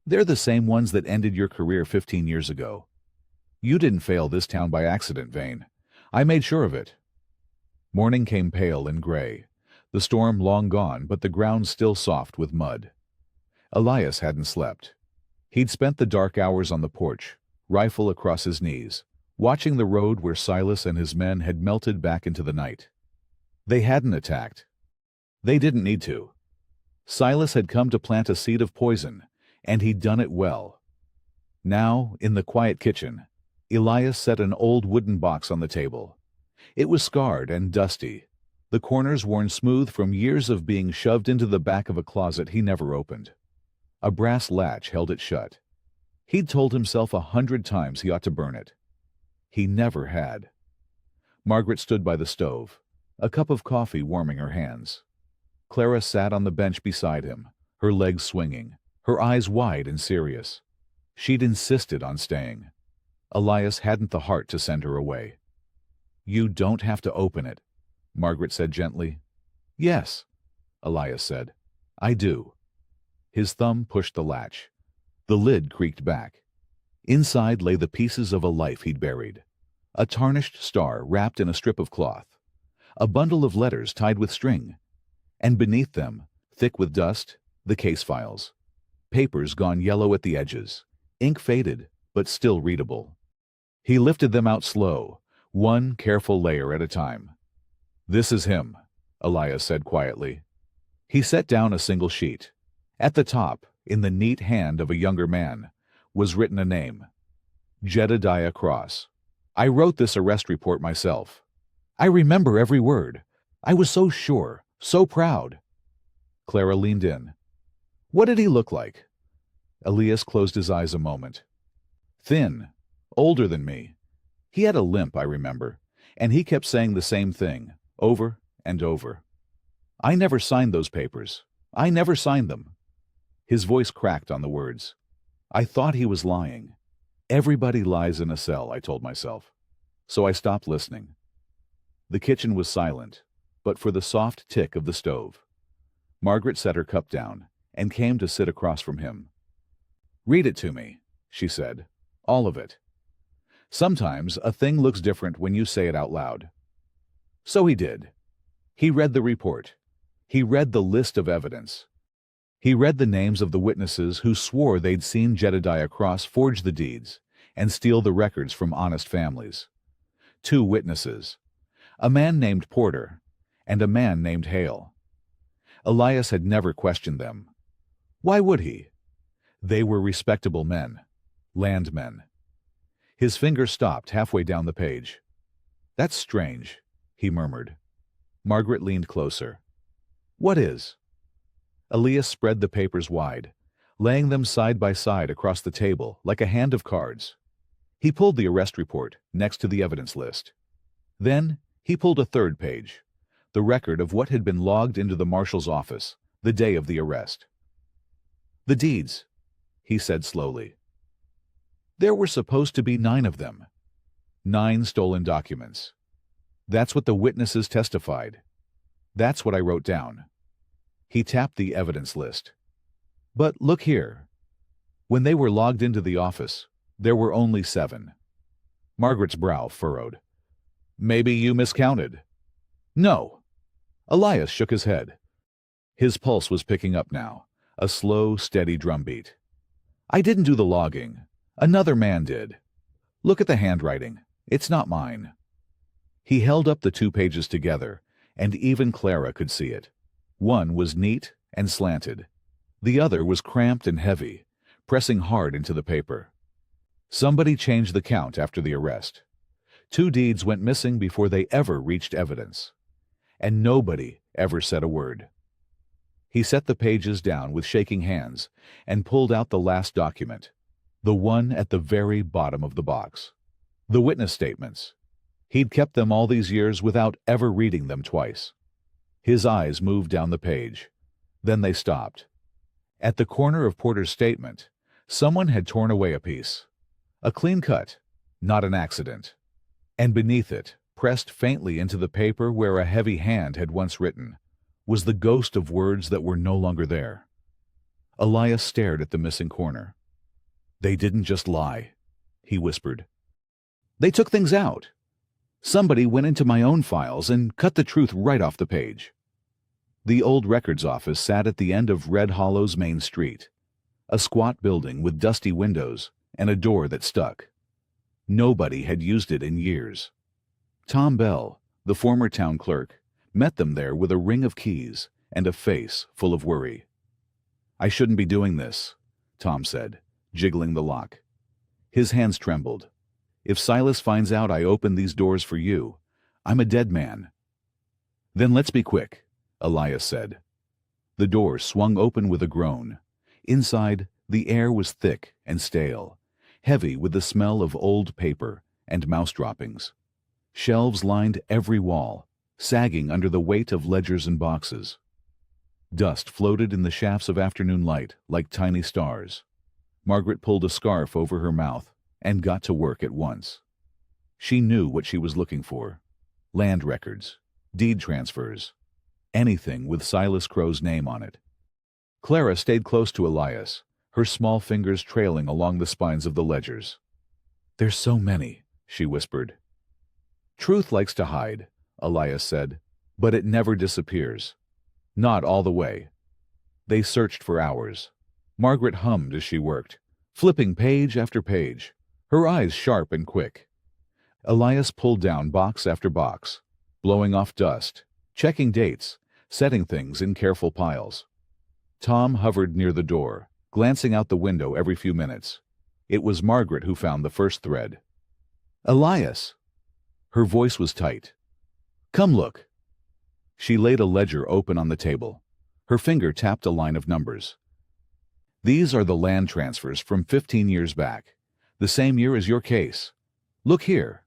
They're the same ones that ended your career 15 years ago. You didn't fail this town by accident, Vane. I made sure of it. Morning came pale and gray, the storm long gone, but the ground still soft with mud. Elias hadn't slept. He'd spent the dark hours on the porch, rifle across his knees, watching the road where Silas and his men had melted back into the night. They hadn't attacked. They didn't need to. Silas had come to plant a seed of poison, and he'd done it well. Now, in the quiet kitchen, Elias set an old wooden box on the table. It was scarred and dusty, the corners worn smooth from years of being shoved into the back of a closet he never opened. A brass latch held it shut. He'd told himself 100 times he ought to burn it. He never had. Margaret stood by the stove, a cup of coffee warming her hands. Clara sat on the bench beside him, her legs swinging, her eyes wide and serious. She'd insisted on staying. Elias hadn't the heart to send her away. You don't have to open it, Margaret said gently. Yes, Elias said. I do. His thumb pushed the latch. The lid creaked back. Inside lay the pieces of a life he'd buried. A tarnished star wrapped in a strip of cloth. A bundle of letters tied with string. And beneath them, thick with dust, the case files. Papers gone yellow at the edges. Ink faded, but still readable. He lifted them out slow, one careful layer at a time. This is him, Elias said quietly. He set down a single sheet. At the top, in the neat hand of a younger man, was written a name. Jedediah Cross. I wrote this arrest report myself. I remember every word. I was so sure, so proud. Clara leaned in. What did he look like? Elias closed his eyes a moment. Thin, older than me. He had a limp, I remember, and he kept saying the same thing, over and over. I never signed those papers. I never signed them. His voice cracked on the words. I thought he was lying. Everybody lies in a cell, I told myself. So I stopped listening. The kitchen was silent, but for the soft tick of the stove. Margaret set her cup down and came to sit across from him. Read it to me, she said. All of it. Sometimes a thing looks different when you say it out loud. So he did. He read the report. He read the list of evidence. He read the names of the witnesses who swore they'd seen Jedediah Cross forge the deeds and steal the records from honest families. 2 witnesses, a man named Porter and a man named Hale. Elias had never questioned them. Why would he? They were respectable men, landmen. His finger stopped halfway down the page. That's strange, he murmured. Margaret leaned closer. What is? Elias spread the papers wide, laying them side by side across the table like a hand of cards. He pulled the arrest report next to the evidence list. Then he pulled a 3rd page, the record of what had been logged into the marshal's office the day of the arrest. The deeds, he said slowly. There were supposed to be 9 of them. 9 stolen documents. That's what the witnesses testified. That's what I wrote down. He tapped the evidence list. But look here. When they were logged into the office, there were only 7. Margaret's brow furrowed. Maybe you miscounted. No. Elias shook his head. His pulse was picking up now, a slow, steady drumbeat. I didn't do the logging. Another man did. Look at the handwriting. It's not mine. He held up the 2 pages together, and even Clara could see it. One was neat and slanted. The other was cramped and heavy, pressing hard into the paper. Somebody changed the count after the arrest. 2 deeds went missing before they ever reached evidence. And nobody ever said a word. He set the pages down with shaking hands and pulled out the last document, the one at the very bottom of the box. The witness statements. He'd kept them all these years without ever reading them twice. His eyes moved down the page. Then they stopped. At the corner of Porter's statement, someone had torn away a piece. A clean cut, not an accident. And beneath it, pressed faintly into the paper where a heavy hand had once written, was the ghost of words that were no longer there. Elias stared at the missing corner. They didn't just lie, he whispered. They took things out. Somebody went into my own files and cut the truth right off the page. The old records office sat at the end of Red Hollow's main street, a squat building with dusty windows and a door that stuck. Nobody had used it in years. Tom Bell, the former town clerk, met them there with a ring of keys and a face full of worry. I shouldn't be doing this, Tom said, jiggling the lock. His hands trembled. If Silas finds out I opened these doors for you, I'm a dead man. Then let's be quick, Elias said. The door swung open with a groan. Inside, the air was thick and stale, heavy with the smell of old paper and mouse droppings. Shelves lined every wall, sagging under the weight of ledgers and boxes. Dust floated in the shafts of afternoon light like tiny stars. Margaret pulled a scarf over her mouth and got to work at once. She knew what she was looking for. Land records, deed transfers, anything with Silas Crow's name on it. Clara stayed close to Elias, her small fingers trailing along the spines of the ledgers. There's so many, she whispered. Truth likes to hide, Elias said, but it never disappears. Not all the way. They searched for hours. Margaret hummed as she worked, flipping page after page, her eyes sharp and quick. Elias pulled down box after box, blowing off dust, checking dates, setting things in careful piles. Tom hovered near the door, glancing out the window every few minutes. It was Margaret who found the first thread. Elias! Her voice was tight. Come look. She laid a ledger open on the table. Her finger tapped a line of numbers. These are the land transfers from 15 years back, the same year as your case. Look here.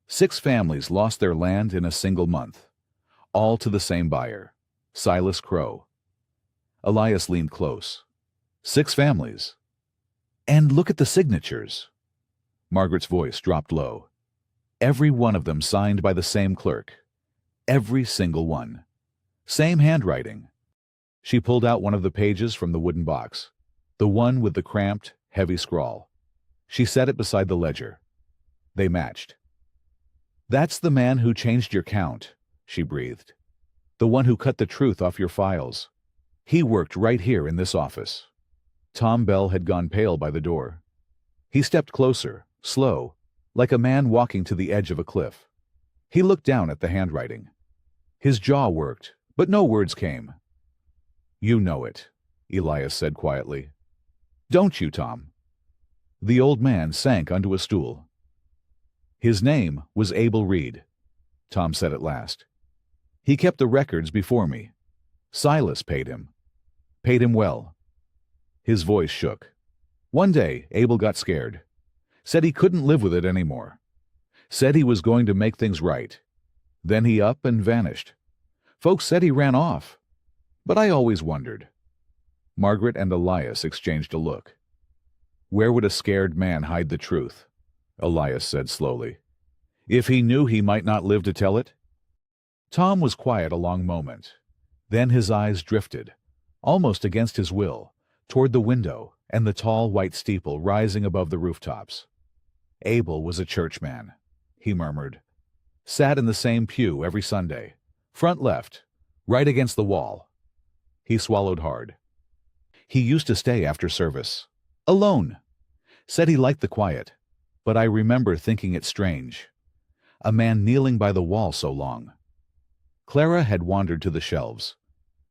6 families lost their land in a single month. all to the same buyer, Silas Crow. Elias leaned close. 6 families. And look at the signatures. Margaret's voice dropped low. Every one of them signed by the same clerk. Every single one. Same handwriting. She pulled out one of the pages from the wooden box, the one with the cramped, heavy scrawl. She set it beside the ledger. They matched. That's the man who changed your count, she breathed. The one who cut the truth off your files. He worked right here in this office. Tom Bell had gone pale by the door. He stepped closer, slow, like a man walking to the edge of a cliff. He looked down at the handwriting. His jaw worked, but no words came. You know it, Elias said quietly. Don't you, Tom? The old man sank onto a stool. His name was Abel Reed, Tom said at last. He kept the records before me. Silas paid him. Paid him well. His voice shook. One day, Abel got scared. Said he couldn't live with it anymore. Said he was going to make things right. Then he up and vanished. Folks said he ran off. But I always wondered. Margaret and Elias exchanged a look. Where would a scared man hide the truth? Elias said slowly. If he knew he might not live to tell it? Tom was quiet a long moment. Then his eyes drifted, almost against his will, toward the window and the tall white steeple rising above the rooftops. Abel was a churchman, he murmured. Sat in the same pew every Sunday, front left, right against the wall. He swallowed hard. He used to stay after service, alone. Said he liked the quiet, but I remember thinking it strange. A man kneeling by the wall so long. Clara had wandered to the shelves.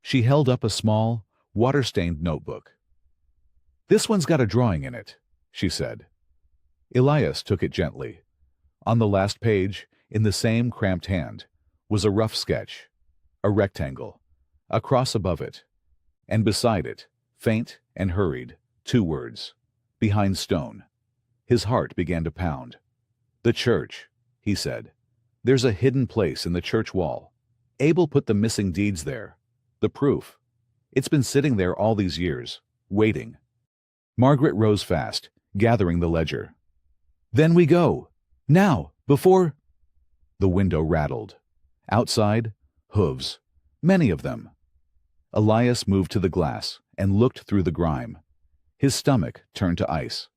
She held up a small, water-stained notebook. This one's got a drawing in it, she said. Elias took it gently. On the last page, in the same cramped hand, was a rough sketch, a rectangle, a cross above it, and beside it, faint and hurried, 2 words, behind stone. His heart began to pound. The church, he said. There's a hidden place in the church wall. Abel put the missing deeds there. The proof. It's been sitting there all these years, waiting. Margaret rose fast, gathering the ledger. Then we go. Now, before... The window rattled. Outside, hooves. Many of them. Elias moved to the glass and looked through the grime. His stomach turned to ice.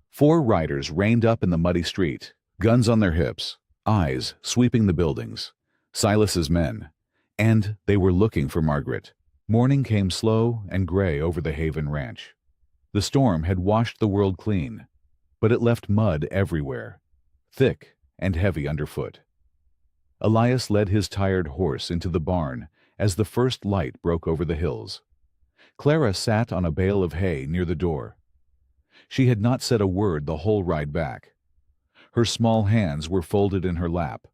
4 riders reined up in the muddy street, guns on their hips, eyes sweeping the buildings. Silas's men. And they were looking for Margaret. Morning came slow and gray over the Haven Ranch. The storm had washed the world clean, but it left mud everywhere, thick and heavy underfoot. Elias led his tired horse into the barn as the first light broke over the hills. Clara sat on a bale of hay near the door. She had not said a word the whole ride back. Her small hands were folded in her lap,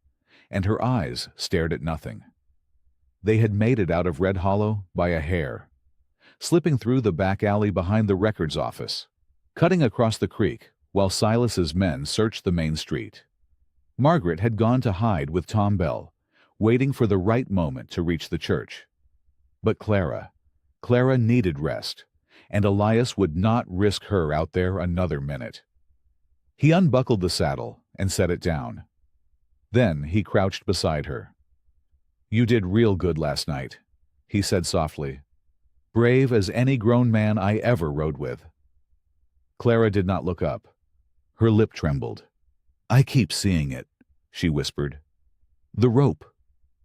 and her eyes stared at nothing. They had made it out of Red Hollow by a hair, slipping through the back alley behind the records office, cutting across the creek while Silas's men searched the main street. Margaret had gone to hide with Tom Bell, waiting for the right moment to reach the church. But Clara needed rest, and Elias would not risk her out there another minute. He unbuckled the saddle and set it down. Then he crouched beside her. You did real good last night, he said softly. Brave as any grown man I ever rode with. Clara did not look up. Her lip trembled. I keep seeing it, she whispered. The rope.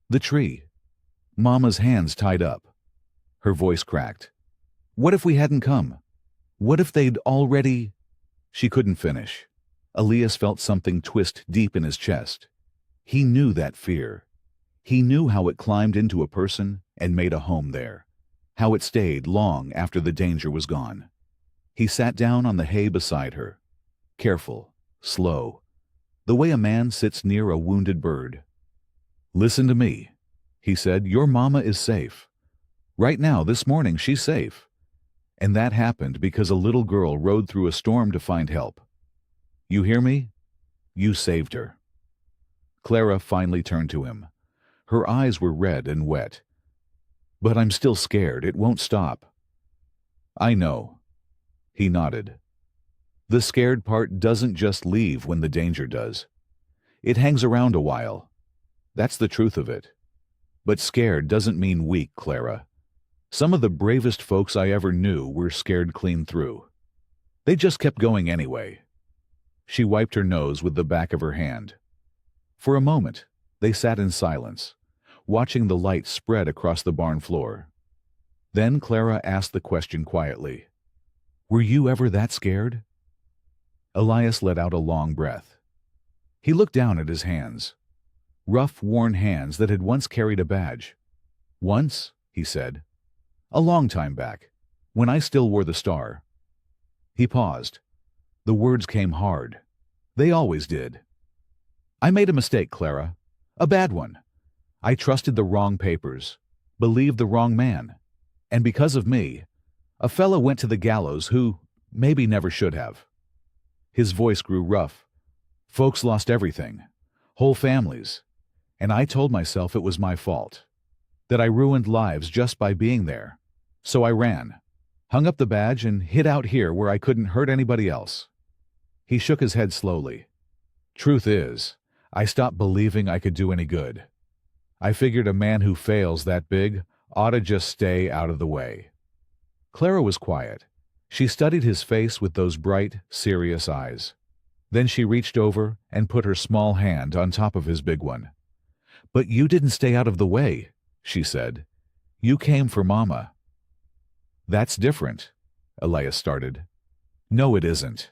The tree. Mama's hands tied up. Her voice cracked. What if we hadn't come? What if they'd already... She couldn't finish. Elias felt something twist deep in his chest. He knew that fear. He knew how it climbed into a person and made a home there, how it stayed long after the danger was gone. He sat down on the hay beside her, careful, slow, the way a man sits near a wounded bird. Listen to me, he said. Your mama is safe. Right now, this morning, she's safe. And that happened because a little girl rode through a storm to find help. You hear me? You saved her. Clara finally turned to him. Her eyes were red and wet. "But I'm still scared. It won't stop." "I know." He nodded. "The scared part doesn't just leave when the danger does. It hangs around a while. That's the truth of it. But scared doesn't mean weak, Clara. Some of the bravest folks I ever knew were scared clean through. They just kept going anyway." She wiped her nose with the back of her hand. For a moment, they sat in silence, watching the light spread across the barn floor. Then Clara asked the question quietly. "Were you ever that scared?" Elias let out a long breath. He looked down at his hands. Rough, worn hands that had once carried a badge. "Once," he said. "A long time back, when I still wore the star." He paused. The words came hard. They always did. "I made a mistake, Clara. A bad one. I trusted the wrong papers, believed the wrong man. And because of me, a fella went to the gallows who maybe never should have." His voice grew rough. "Folks lost everything. Whole families. And I told myself it was my fault. That I ruined lives just by being there. So I ran. Hung up the badge and hid out here where I couldn't hurt anybody else." He shook his head slowly. "Truth is, I stopped believing I could do any good. I figured a man who fails that big ought to just stay out of the way." Clara was quiet. She studied his face with those bright, serious eyes. Then she reached over and put her small hand on top of his big one. "But you didn't stay out of the way," she said. "You came for Mama." "That's different," Elias started. "No, it isn't."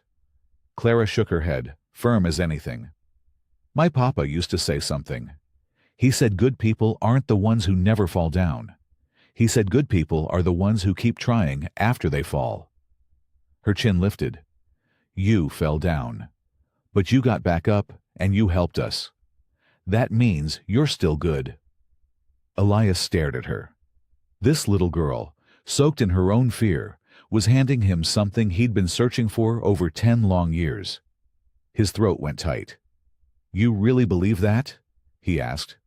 Clara shook her head, firm as anything. "My papa used to say something. He said good people aren't the ones who never fall down. He said good people are the ones who keep trying after they fall." Her chin lifted. "You fell down. But you got back up and you helped us. That means you're still good." Elias stared at her. This little girl, soaked in her own fear, was handing him something he'd been searching for over 10 long years. His throat went tight. "You really believe that?" he asked.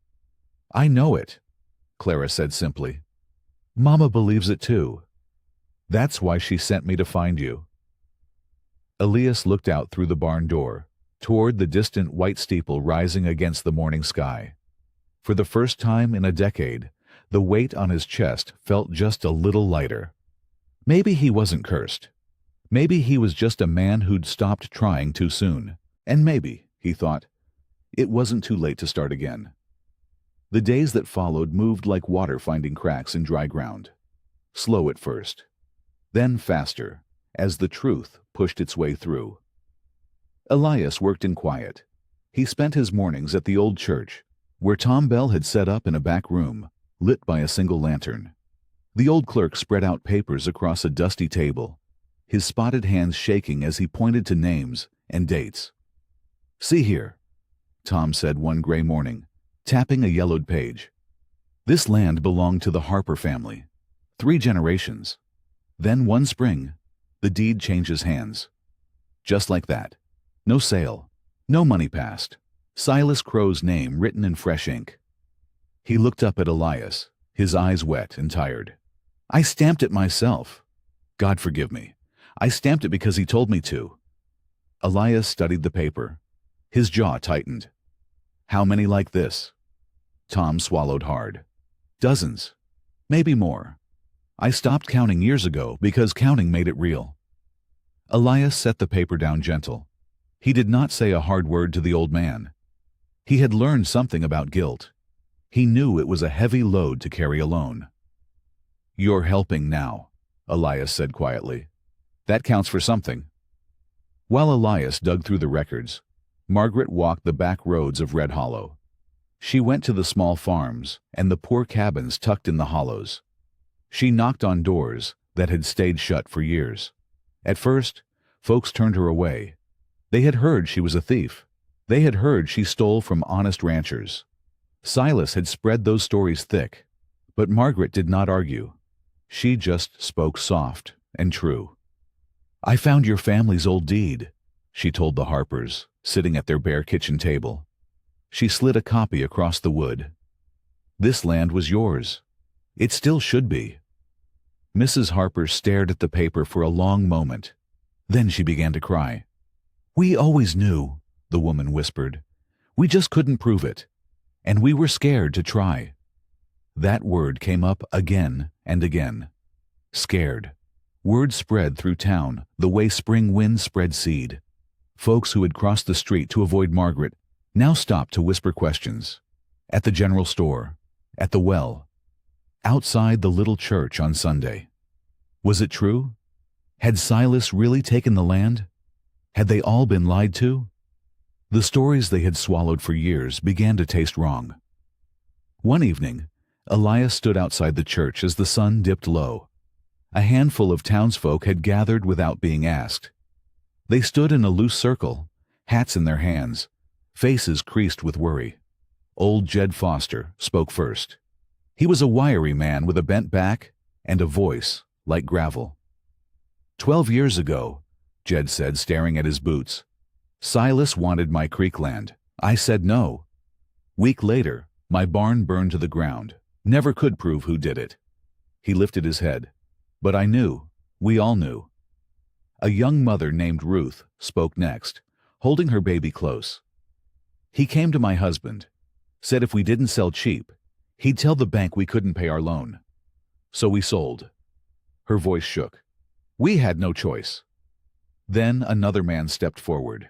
"I know it," Clara said simply. "Mama believes it too. That's why she sent me to find you." Elias looked out through the barn door, toward the distant white steeple rising against the morning sky. For the first time in a decade, the weight on his chest felt just a little lighter. Maybe he wasn't cursed. Maybe he was just a man who'd stopped trying too soon. And maybe, he thought, it wasn't too late to start again. The days that followed moved like water finding cracks in dry ground. Slow at first, then faster, as the truth pushed its way through. Elias worked in quiet. He spent his mornings at the old church, where Tom Bell had set up in a back room, lit by a single lantern. The old clerk spread out papers across a dusty table, his spotted hands shaking as he pointed to names and dates. "See here," Tom said one gray morning, tapping a yellowed page. "This land belonged to the Harper family. 3 generations. Then one spring, the deed changes hands. Just like that. No sale. No money passed. Silas Crow's name written in fresh ink." He looked up at Elias, his eyes wet and tired. "I stamped it myself. God forgive me. I stamped it because he told me to." Elias studied the paper. His jaw tightened. "How many like this?" Tom swallowed hard. "Dozens. Maybe more. I stopped counting years ago because counting made it real." Elias set the paper down gentle. He did not say a hard word to the old man. He had learned something about guilt. He knew it was a heavy load to carry alone. "You're helping now," Elias said quietly. "That counts for something." While Elias dug through the records, Margaret walked the back roads of Red Hollow. She went to the small farms and the poor cabins tucked in the hollows. She knocked on doors that had stayed shut for years. At first, folks turned her away. They had heard she was a thief. They had heard she stole from honest ranchers. Silas had spread those stories thick, but Margaret did not argue. She just spoke soft and true. "I found your family's old deed," she told the Harpers, sitting at their bare kitchen table. She slid a copy across the wood. This land was yours. It still should be. Mrs. Harper stared at the paper for a long moment. Then she began to cry. We always knew, the woman whispered. We just couldn't prove it. And we were scared to try. That word came up again and again. Scared. Word spread through town the way spring winds spread seed. Folks who had crossed the street to avoid Margaret now stopped to whisper questions. At the general store, at the well, outside the little church on Sunday. Was it true? Had Silas really taken the land? Had they all been lied to? The stories they had swallowed for years began to taste wrong. One evening, Elias stood outside the church as the sun dipped low. A handful of townsfolk had gathered without being asked. They stood in a loose circle, hats in their hands, faces creased with worry. Old Jed Foster spoke first. He was a wiry man with a bent back and a voice like gravel. 12 years ago, Jed said, staring at his boots. Silas wanted my creek land. I said no. Week later, my barn burned to the ground. Never could prove who did it. He lifted his head. But I knew. We all knew. A young mother named Ruth spoke next, holding her baby close. He came to my husband, said if we didn't sell cheap, he'd tell the bank we couldn't pay our loan. So we sold. Her voice shook. We had no choice. Then another man stepped forward.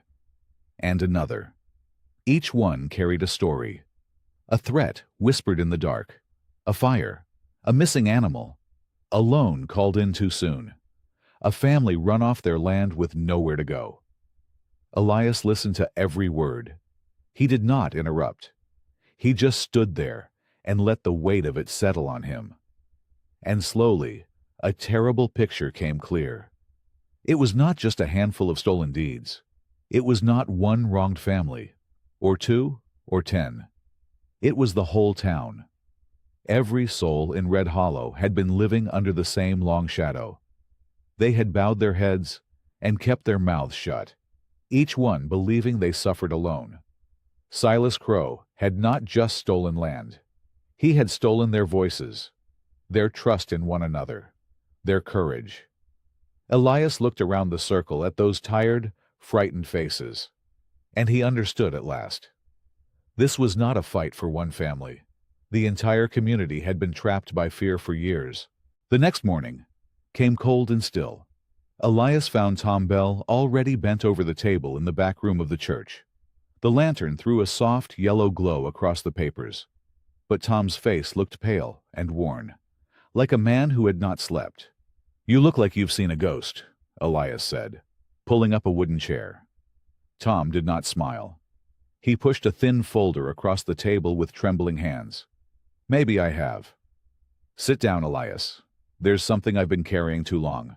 And another. Each one carried a story. A threat whispered in the dark. A fire. A missing animal. A loan called in too soon. A family run off their land with nowhere to go. Elias listened to every word. He did not interrupt. He just stood there and let the weight of it settle on him. And slowly, a terrible picture came clear. It was not just a handful of stolen deeds. It was not one wronged family, or 2, or 10. It was the whole town. Every soul in Red Hollow had been living under the same long shadow. They had bowed their heads and kept their mouths shut, each one believing they suffered alone. Silas Crow had not just stolen land. He had stolen their voices, their trust in one another, their courage. Elias looked around the circle at those tired, frightened faces, and he understood at last. This was not a fight for one family. The entire community had been trapped by fear for years. The next morning came cold and still. Elias found Tom Bell already bent over the table in the back room of the church. The lantern threw a soft yellow glow across the papers. But Tom's face looked pale and worn, like a man who had not slept. You look like you've seen a ghost, Elias said, pulling up a wooden chair. Tom did not smile. He pushed a thin folder across the table with trembling hands. Maybe I have. Sit down, Elias. There's something I've been carrying too long.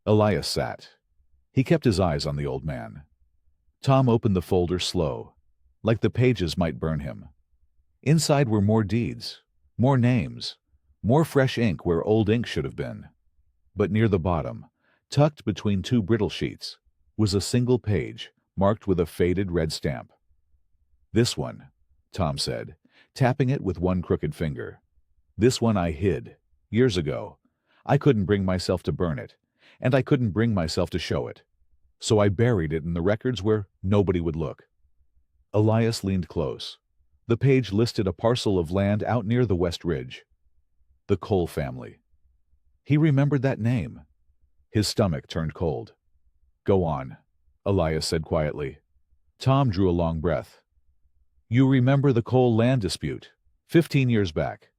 Elias sat. He kept his eyes on the old man. Tom opened the folder slow, like the pages might burn him. Inside were more deeds, more names, more fresh ink where old ink should have been. But near the bottom, tucked between 2 brittle sheets, was a single page marked with a faded red stamp. This one, Tom said, tapping it with one crooked finger. This one I hid, years ago. I couldn't bring myself to burn it, and I couldn't bring myself to show it. So I buried it in the records where nobody would look. Elias leaned close. The page listed a parcel of land out near the West Ridge. The Cole family. He remembered that name. His stomach turned cold. Go on, Elias said quietly. Tom drew a long breath. You remember the Cole land dispute, 15 years back.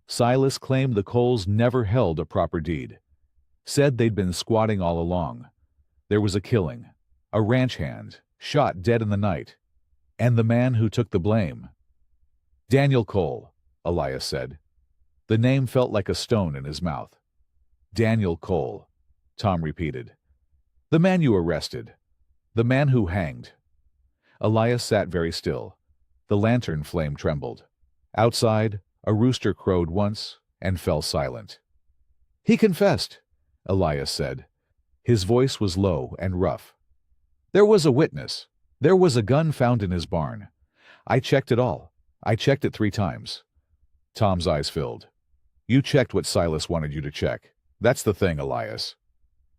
Silas claimed the Coles never held a proper deed. Said they'd been squatting all along. There was a killing, a ranch hand, shot dead in the night, and the man who took the blame. Daniel Cole, Elias said. The name felt like a stone in his mouth. Daniel Cole, Tom repeated. The man you arrested. The man who hanged. Elias sat very still. The lantern flame trembled. Outside, a rooster crowed once and fell silent. He confessed, Elias said. His voice was low and rough. There was a witness. There was a gun found in his barn. I checked it all. I checked it 3 times. Tom's eyes filled. You checked what Silas wanted you to check. That's the thing, Elias.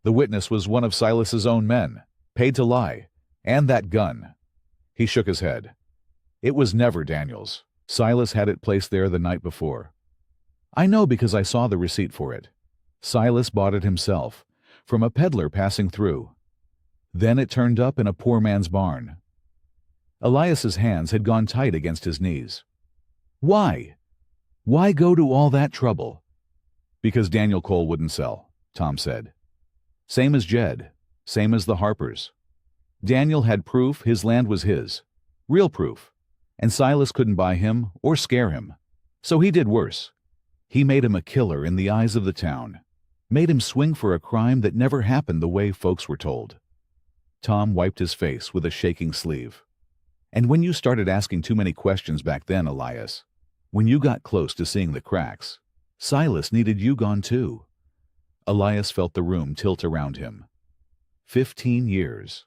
The witness was one of Silas's own men, paid to lie, and that gun. He shook his head. It was never Daniel's. Silas had it placed there the night before. I know because I saw the receipt for it. Silas bought it himself, from a peddler passing through. Then it turned up in a poor man's barn. Elias's hands had gone tight against his knees. Why? Why go to all that trouble? Because Daniel Cole wouldn't sell, Tom said. Same as Jed, same as the Harpers. Daniel had proof his land was his, real proof, and Silas couldn't buy him or scare him. So he did worse. He made him a killer in the eyes of the town, made him swing for a crime that never happened the way folks were told. Tom wiped his face with a shaking sleeve. And when you started asking too many questions back then, Elias, when you got close to seeing the cracks, Silas needed you gone too. Elias felt the room tilt around him. 15 years.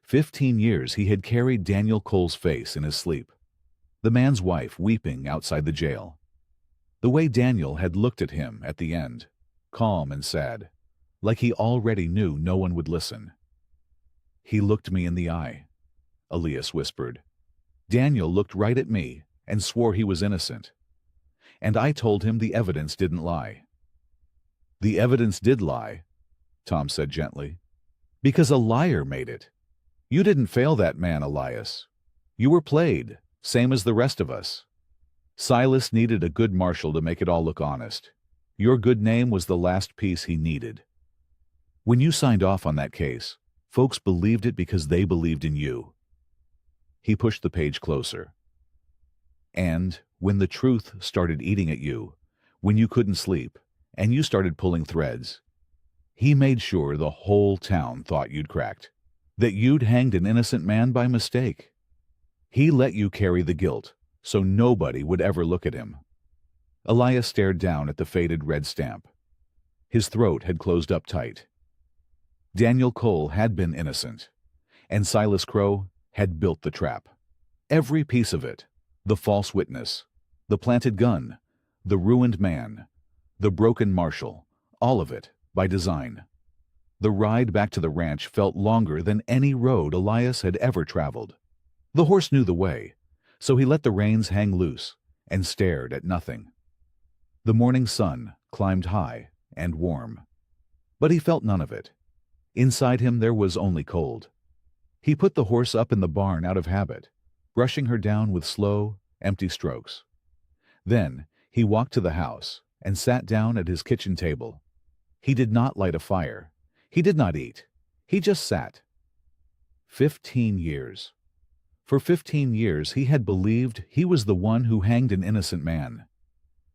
15 years he had carried Daniel Cole's face in his sleep. The man's wife weeping outside the jail. The way Daniel had looked at him at the end, calm and sad, like he already knew no one would listen. He looked me in the eye, Elias whispered. Daniel looked right at me and swore he was innocent. And I told him the evidence didn't lie. The evidence did lie, Tom said gently, because a liar made it. You didn't fail that man, Elias. You were played, same as the rest of us. Silas needed a good marshal to make it all look honest. Your good name was the last piece he needed. When you signed off on that case, folks believed it because they believed in you. He pushed the page closer. And when the truth started eating at you, when you couldn't sleep, and you started pulling threads, he made sure the whole town thought you'd cracked, that you'd hanged an innocent man by mistake. He let you carry the guilt, so nobody would ever look at him. Elias stared down at the faded red stamp. His throat had closed up tight. Daniel Cole had been innocent, and Silas Crow had built the trap. Every piece of it, the false witness, the planted gun, the ruined man, the broken marshal, all of it by design. The ride back to the ranch felt longer than any road Elias had ever traveled. The horse knew the way, so he let the reins hang loose and stared at nothing. The morning sun climbed high and warm, but he felt none of it. Inside him there was only cold. He put the horse up in the barn out of habit, brushing her down with slow, empty strokes. Then he walked to the house and sat down at his kitchen table. He did not light a fire. He did not eat. He just sat. 15 years. For 15 years he had believed he was the one who hanged an innocent man.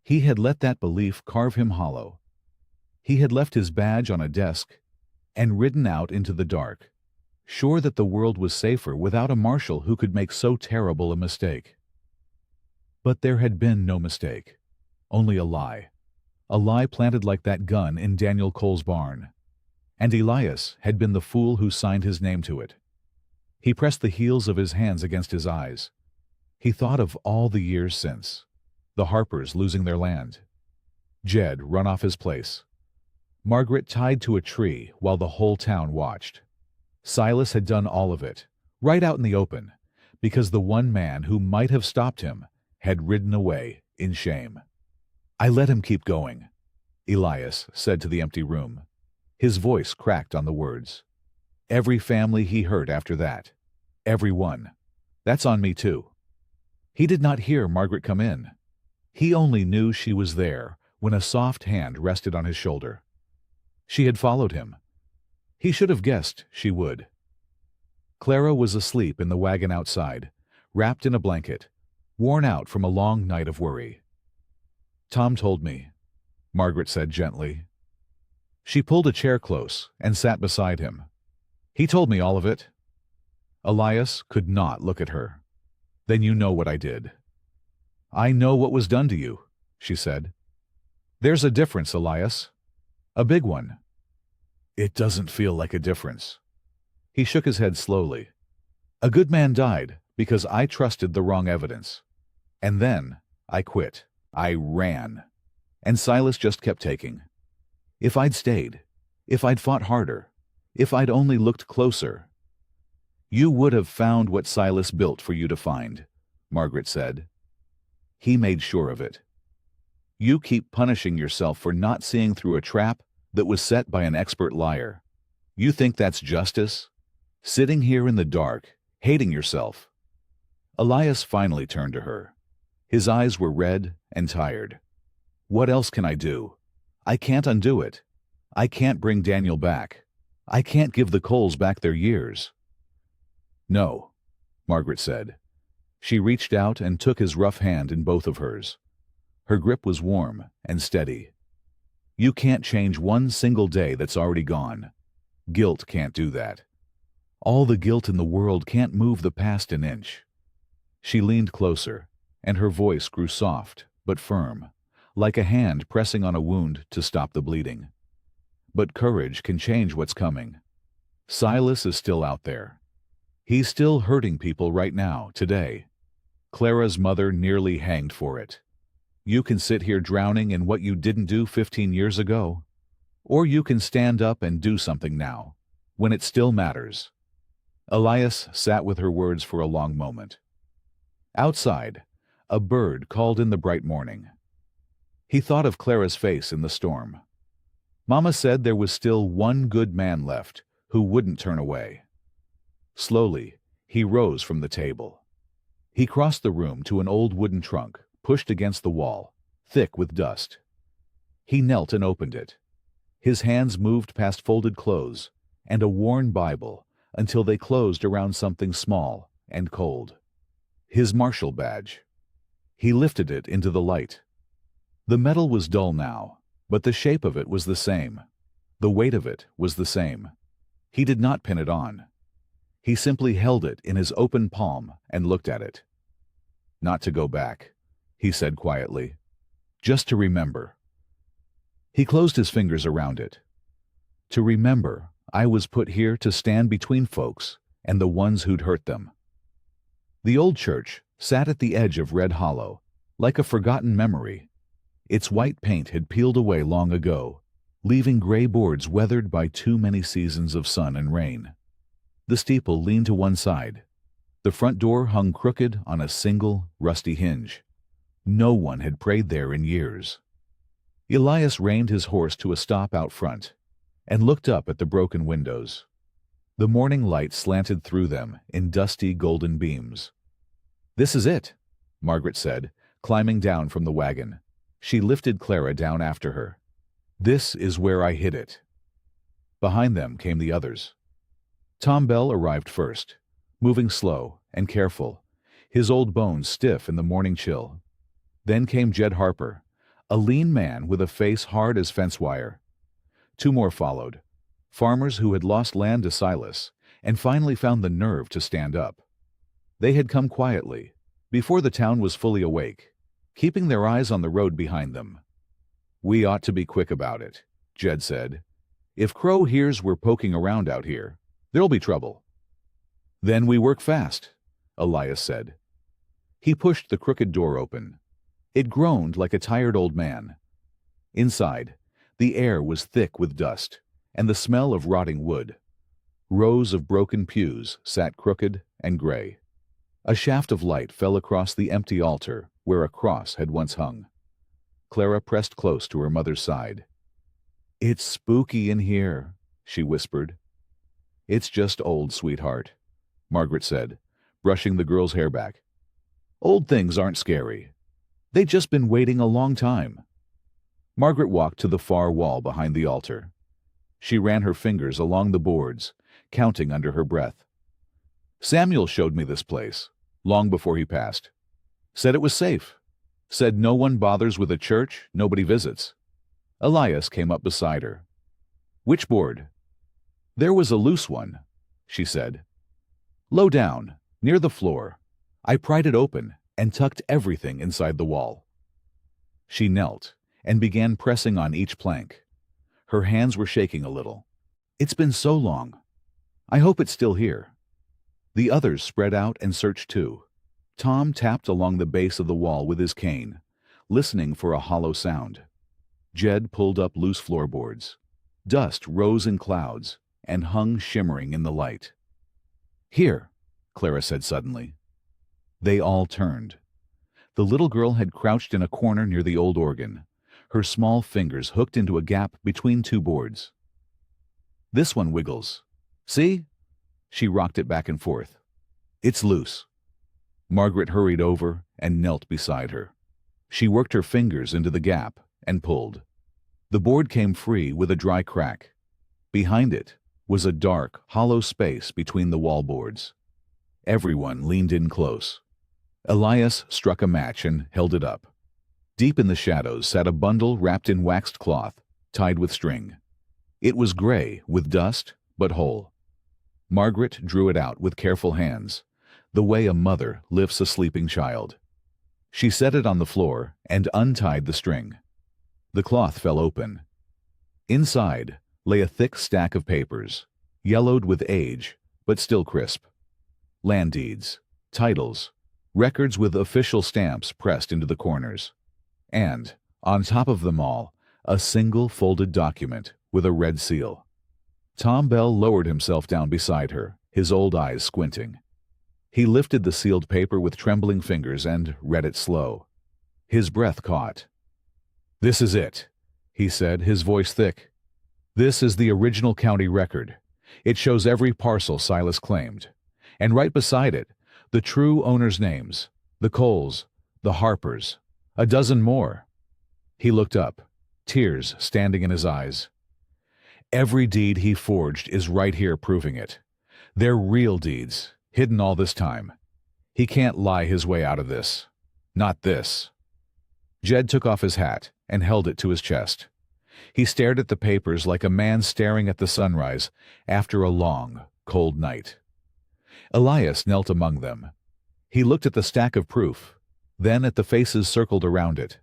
He had let that belief carve him hollow. He had left his badge on a desk and ridden out into the dark, sure that the world was safer without a marshal who could make so terrible a mistake. But there had been no mistake, only a lie planted like that gun in Daniel Cole's barn. And Elias had been the fool who signed his name to it. He pressed the heels of his hands against his eyes. He thought of all the years since, the Harpers losing their land, Jed run off his place, Margaret tied to a tree while the whole town watched. Silas had done all of it, right out in the open, because the one man who might have stopped him had ridden away in shame. I let him keep going, Elias said to the empty room. His voice cracked on the words. Every family he hurt after that. Every one. That's on me too. He did not hear Margaret come in. He only knew she was there when a soft hand rested on his shoulder. She had followed him. He should have guessed she would. Clara was asleep in the wagon outside, wrapped in a blanket, worn out from a long night of worry. Tom told me, Margaret said gently. She pulled a chair close and sat beside him. He told me all of it. Elias could not look at her. Then you know what I did. I know what was done to you, she said. There's a difference, Elias. A big one. It doesn't feel like a difference. He shook his head slowly. A good man died because I trusted the wrong evidence. And then I quit. I ran. And Silas just kept taking. If I'd stayed, if I'd fought harder, if I'd only looked closer, you would have found what Silas built for you to find, Margaret said. He made sure of it. You keep punishing yourself for not seeing through a trap that was set by an expert liar. You think that's justice? Sitting here in the dark, hating yourself. Elias finally turned to her. His eyes were red and tired. What else can I do? I can't undo it. I can't bring Daniel back. I can't give the Coles back their years. No, Margaret said. She reached out and took his rough hand in both of hers. Her grip was warm and steady. You can't change one single day that's already gone. Guilt can't do that. All the guilt in the world can't move the past an inch. She leaned closer, and her voice grew soft but firm, like a hand pressing on a wound to stop the bleeding. But courage can change what's coming. Silas is still out there. He's still hurting people right now, today. Clara's mother nearly hanged for it. You can sit here drowning in what you didn't do 15 years ago, or you can stand up and do something now, when it still matters. Elias sat with her words for a long moment. Outside, a bird called in the bright morning. He thought of Clara's face in the storm. Mama said there was still one good man left who wouldn't turn away. Slowly, he rose from the table. He crossed the room to an old wooden trunk, pushed against the wall, thick with dust. He knelt and opened it. His hands moved past folded clothes and a worn Bible until they closed around something small and cold. His marshal badge. He lifted it into the light. The metal was dull now, but the shape of it was the same. The weight of it was the same. He did not pin it on. He simply held it in his open palm and looked at it. Not to go back, he said quietly. Just to remember. He closed his fingers around it. To remember, I was put here to stand between folks and the ones who'd hurt them. The old church sat at the edge of Red Hollow, like a forgotten memory. Its white paint had peeled away long ago, leaving gray boards weathered by too many seasons of sun and rain. The steeple leaned to one side. The front door hung crooked on a single, rusty hinge. No one had prayed there in years. Elias reined his horse to a stop out front and looked up at the broken windows. The morning light slanted through them in dusty golden beams. "This is it," Margaret said, climbing down from the wagon. She lifted Clara down after her. "This is where I hid it." Behind them came the others. Tom Bell arrived first, moving slow and careful, his old bones stiff in the morning chill. Then came Jed Harper, a lean man with a face hard as fence wire. Two more followed, farmers who had lost land to Silas and finally found the nerve to stand up. They had come quietly, before the town was fully awake, keeping their eyes on the road behind them. "We ought to be quick about it," Jed said. "If Crow hears we're poking around out here, there'll be trouble." "Then we work fast," Elias said. He pushed the crooked door open. It groaned like a tired old man. Inside, the air was thick with dust and the smell of rotting wood. Rows of broken pews sat crooked and gray. A shaft of light fell across the empty altar where a cross had once hung. Clara pressed close to her mother's side. "It's spooky in here," she whispered. "It's just old, sweetheart," Margaret said, brushing the girl's hair back. "Old things aren't scary. They'd just been waiting a long time." Margaret walked to the far wall behind the altar. She ran her fingers along the boards, counting under her breath. "Samuel showed me this place, long before he passed. Said it was safe. Said no one bothers with a church, nobody visits." Elias came up beside her. "Which board?" "There was a loose one," she said. "Low down, near the floor. I pried it open and tucked everything inside the wall." She knelt and began pressing on each plank. Her hands were shaking a little. "It's been so long. I hope it's still here." The others spread out and searched too. Tom tapped along the base of the wall with his cane, listening for a hollow sound. Jed pulled up loose floorboards. Dust rose in clouds and hung shimmering in the light. "Here," Clara said suddenly. They all turned. The little girl had crouched in a corner near the old organ, her small fingers hooked into a gap between two boards. "This one wiggles. See?" She rocked it back and forth. "It's loose." Margaret hurried over and knelt beside her. She worked her fingers into the gap and pulled. The board came free with a dry crack. Behind it was a dark, hollow space between the wall boards. Everyone leaned in close. Elias struck a match and held it up. Deep in the shadows sat a bundle wrapped in waxed cloth, tied with string. It was gray with dust, but whole. Margaret drew it out with careful hands, the way a mother lifts a sleeping child. She set it on the floor and untied the string. The cloth fell open. Inside lay a thick stack of papers, yellowed with age, but still crisp. Land deeds, titles, records with official stamps pressed into the corners. And, on top of them all, a single folded document with a red seal. Tom Bell lowered himself down beside her, his old eyes squinting. He lifted the sealed paper with trembling fingers and read it slow. His breath caught. "This is it," he said, his voice thick. "This is the original county record. It shows every parcel Silas claimed. And right beside it, the true owners' names, the Coles, the Harpers, a dozen more." He looked up, tears standing in his eyes. "Every deed he forged is right here proving it. They're real deeds, hidden all this time. He can't lie his way out of this. Not this." Jed took off his hat and held it to his chest. He stared at the papers like a man staring at the sunrise after a long, cold night. Elias knelt among them. He looked at the stack of proof, then at the faces circled around it.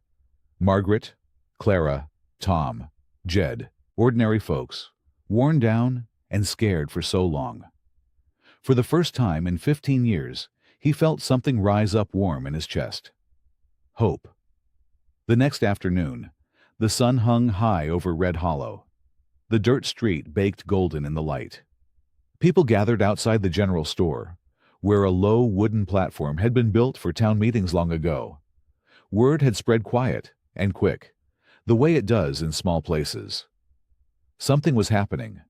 Margaret, Clara, Tom, Jed, ordinary folks, worn down and scared for so long. For the first time in 15 years, he felt something rise up warm in his chest. Hope. The next afternoon, the sun hung high over Red Hollow. The dirt street baked golden in the light. People gathered outside the general store, where a low wooden platform had been built for town meetings long ago. Word had spread quiet and quick, the way it does in small places. Something was happening.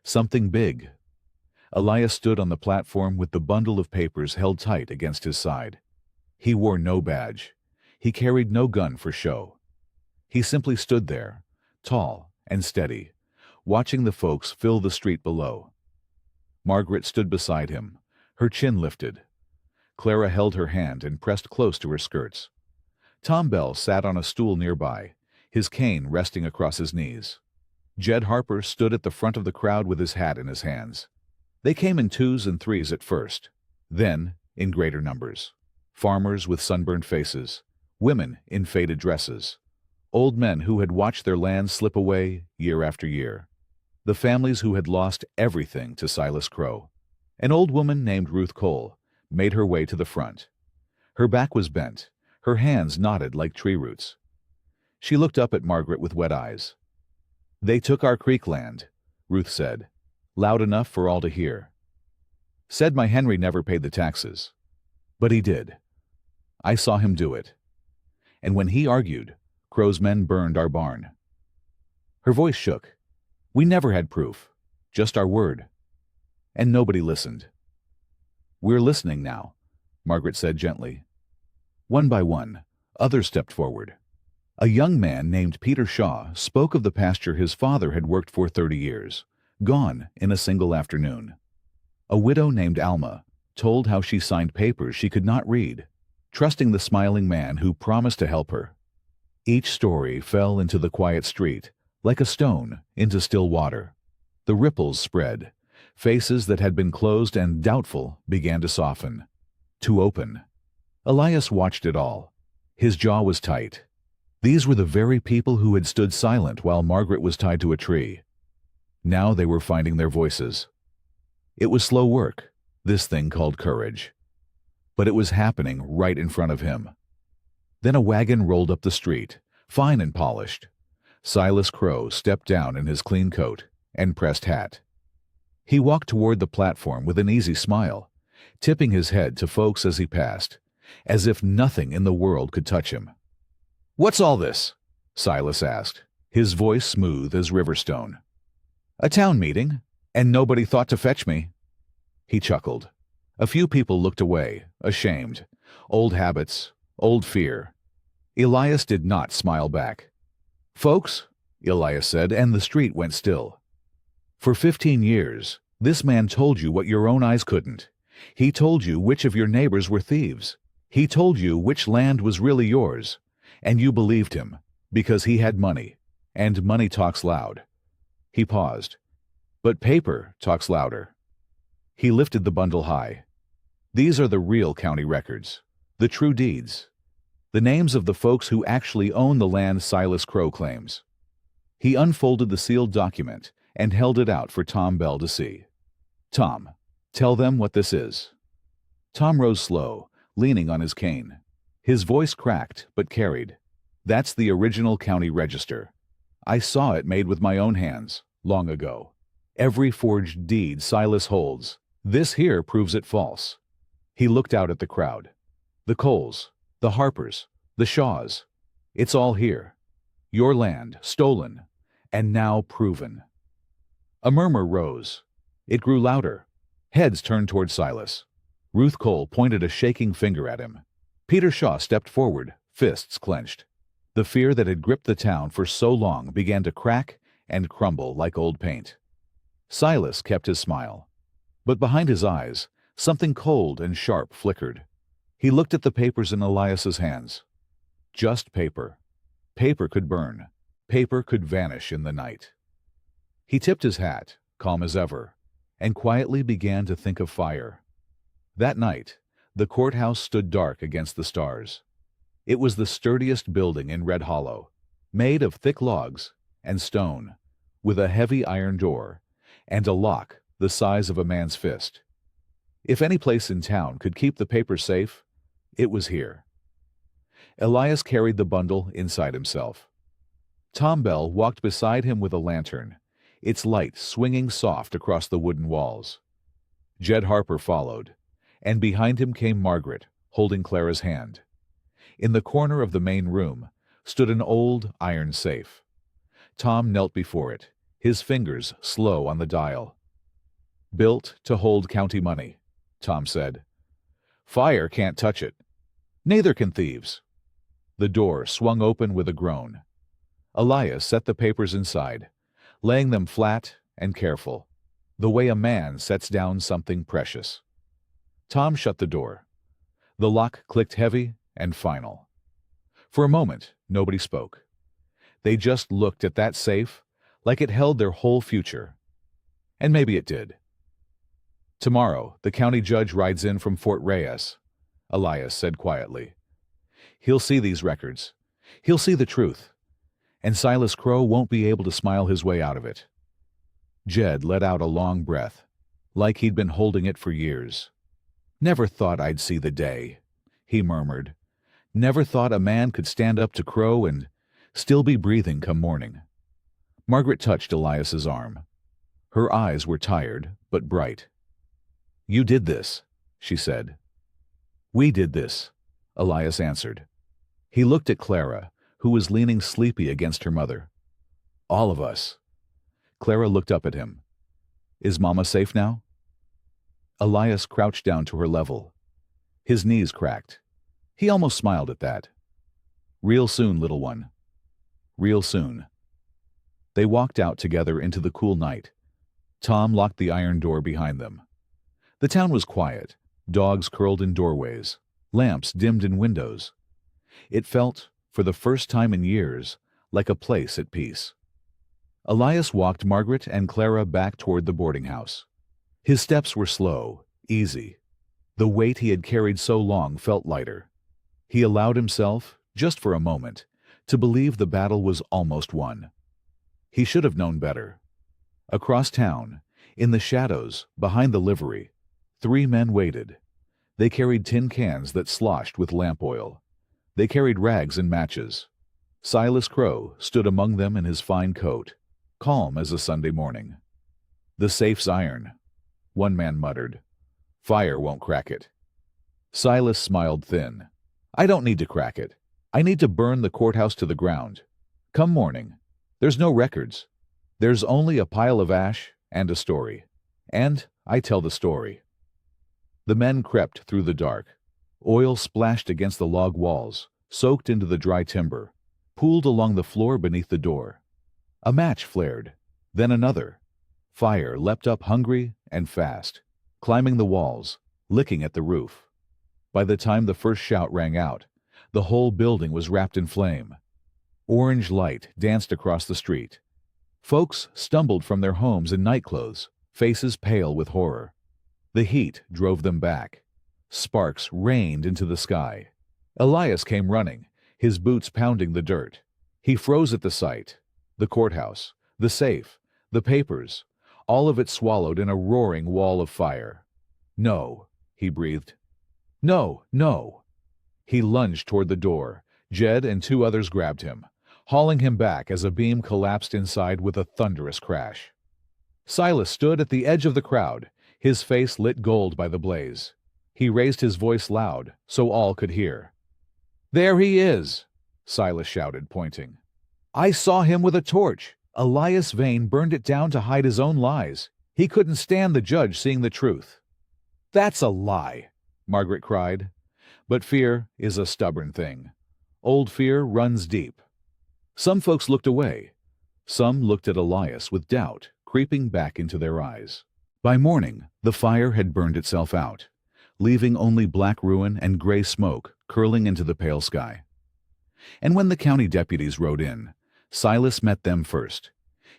Something big. Elias stood on the platform with the bundle of papers held tight against his side. He wore no badge. He carried no gun for show. He simply stood there, tall and steady, watching the folks fill the street below. Margaret stood beside him, her chin lifted. Clara held her hand and pressed close to her skirts. Tom Bell sat on a stool nearby, his cane resting across his knees. Jed Harper stood at the front of the crowd with his hat in his hands. They came in twos and threes at first, then in greater numbers. Farmers with sunburned faces, women in faded dresses, old men who had watched their lands slip away year after year, the families who had lost everything to Silas Crow. An old woman named Ruth Cole made her way to the front. Her back was bent, her hands knotted like tree roots. She looked up at Margaret with wet eyes. "They took our creek land," Ruth said, loud enough for all to hear. "Said my Henry never paid the taxes. But he did. I saw him do it. And when he argued, Crow's men burned our barn." Her voice shook. "We never had proof, just our word." And nobody listened. "We're listening now," Margaret said gently. One by one, others stepped forward. A young man named Peter Shaw spoke of the pasture his father had worked for 30 years, gone in a single afternoon. A widow named Alma told how she signed papers she could not read, trusting the smiling man who promised to help her. Each story fell into the quiet street, like a stone into still water. The ripples spread. Faces that had been closed and doubtful began to soften, to open. Elias watched it all. His jaw was tight. These were the very people who had stood silent while Margaret was tied to a tree. Now they were finding their voices. It was slow work, this thing called courage. But it was happening right in front of him. Then a wagon rolled up the street, fine and polished. Silas Crow stepped down in his clean coat and pressed hat. He walked toward the platform with an easy smile, tipping his head to folks as he passed, as if nothing in the world could touch him. "What's all this?" Silas asked, his voice smooth as Riverstone. "A town meeting, and nobody thought to fetch me." He chuckled. A few people looked away, ashamed. Old habits, old fear. Elias did not smile back. "Folks," Elias said, and the street went still. "For 15 years, this man told you what your own eyes couldn't. He told you which of your neighbors were thieves. He told you which land was really yours. And you believed him, because he had money, and money talks loud." He paused. "But paper talks louder." He lifted the bundle high. "These are the real county records, the true deeds, the names of the folks who actually own the land Silas Crow claims." He unfolded the sealed document and held it out for Tom Bell to see. "Tom, tell them what this is." Tom rose slow, leaning on his cane. His voice cracked but carried. "That's the original county register. I saw it made with my own hands, long ago. Every forged deed Silas holds, this here proves it false." He looked out at the crowd. "The Coles, the Harpers, the Shaws. It's all here. Your land, stolen, and now proven." A murmur rose. It grew louder. Heads turned toward Silas. Ruth Cole pointed a shaking finger at him. Peter Shaw stepped forward, fists clenched. The fear that had gripped the town for so long began to crack and crumble like old paint. Silas kept his smile. But behind his eyes, something cold and sharp flickered. He looked at the papers in Elias's hands. Just paper. Paper could burn. Paper could vanish in the night. He tipped his hat, calm as ever, and quietly began to think of fire. That night, the courthouse stood dark against the stars. It was the sturdiest building in Red Hollow, made of thick logs and stone, with a heavy iron door, and a lock the size of a man's fist. If any place in town could keep the paper safe, it was here. Elias carried the bundle inside himself. Tom Bell walked beside him with a lantern, its light swinging soft across the wooden walls. Jed Harper followed, and behind him came Margaret, holding Clara's hand. In the corner of the main room stood an old iron safe. Tom knelt before it, his fingers slow on the dial. "Built to hold county money," Tom said. "Fire can't touch it. Neither can thieves." The door swung open with a groan. Elias set the papers inside, laying them flat and careful, the way a man sets down something precious. Tom shut the door. The lock clicked heavy and final. For a moment, nobody spoke. They just looked at that safe like it held their whole future. And maybe it did. "Tomorrow, the county judge rides in from Fort Reyes," Elias said quietly. "He'll see these records. He'll see the truth. And Silas Crow won't be able to smile his way out of it." Jed let out a long breath, like he'd been holding it for years. "Never thought I'd see the day," he murmured. "Never thought a man could stand up to Crow and still be breathing come morning." Margaret touched Elias's arm. Her eyes were tired, but bright. "You did this," she said. "We did this," Elias answered. He looked at Clara, who was leaning sleepy against her mother. "All of us." Clara looked up at him. "Is Mama safe now?" Elias crouched down to her level. His knees cracked. He almost smiled at that. "Real soon, little one. Real soon." They walked out together into the cool night. Tom locked the iron door behind them. The town was quiet. Dogs curled in doorways. Lamps dimmed in windows. It felt, for the first time in years, like a place at peace. Elias walked Margaret and Clara back toward the boarding house. His steps were slow, easy. The weight he had carried so long felt lighter. He allowed himself, just for a moment, to believe the battle was almost won. He should have known better. Across town, in the shadows, behind the livery, 3 men waited. They carried tin cans that sloshed with lamp oil. They carried rags and matches. Silas Crow stood among them in his fine coat, calm as a Sunday morning. "The safe's iron," one man muttered. "Fire won't crack it." Silas smiled thin. "I don't need to crack it. I need to burn the courthouse to the ground. Come morning. There's no records. There's only a pile of ash and a story. And I tell the story." The men crept through the dark. Oil splashed against the log walls, soaked into the dry timber, pooled along the floor beneath the door. A match flared, then another. Fire leapt up hungry and fast, climbing the walls, licking at the roof. By the time the first shout rang out, the whole building was wrapped in flame. Orange light danced across the street. Folks stumbled from their homes in nightclothes, faces pale with horror. The heat drove them back. Sparks rained into the sky. Elias came running, his boots pounding the dirt. He froze at the sight. The courthouse, the safe, the papers, all of it swallowed in a roaring wall of fire. "No," he breathed. "No, no." He lunged toward the door. Jed and two others grabbed him, hauling him back as a beam collapsed inside with a thunderous crash. Silas stood at the edge of the crowd, his face lit gold by the blaze. He raised his voice loud, so all could hear. "There he is!" Silas shouted, pointing. "I saw him with a torch. Elias Vane burned it down to hide his own lies. He couldn't stand the judge seeing the truth." "That's a lie," Margaret cried. But fear is a stubborn thing. Old fear runs deep. Some folks looked away. Some looked at Elias with doubt creeping back into their eyes. By morning, the fire had burned itself out, leaving only black ruin and gray smoke curling into the pale sky. And when the county deputies rode in, Silas met them first,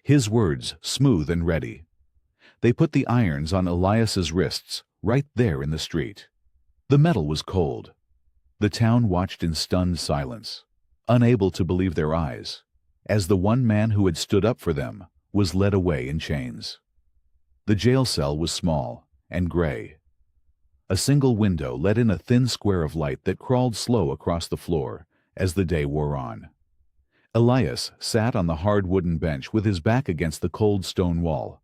his words smooth and ready. They put the irons on Elias's wrists right there in the street. The metal was cold. The town watched in stunned silence, unable to believe their eyes, as the one man who had stood up for them was led away in chains. The jail cell was small and gray. A single window let in a thin square of light that crawled slow across the floor as the day wore on. Elias sat on the hard wooden bench with his back against the cold stone wall.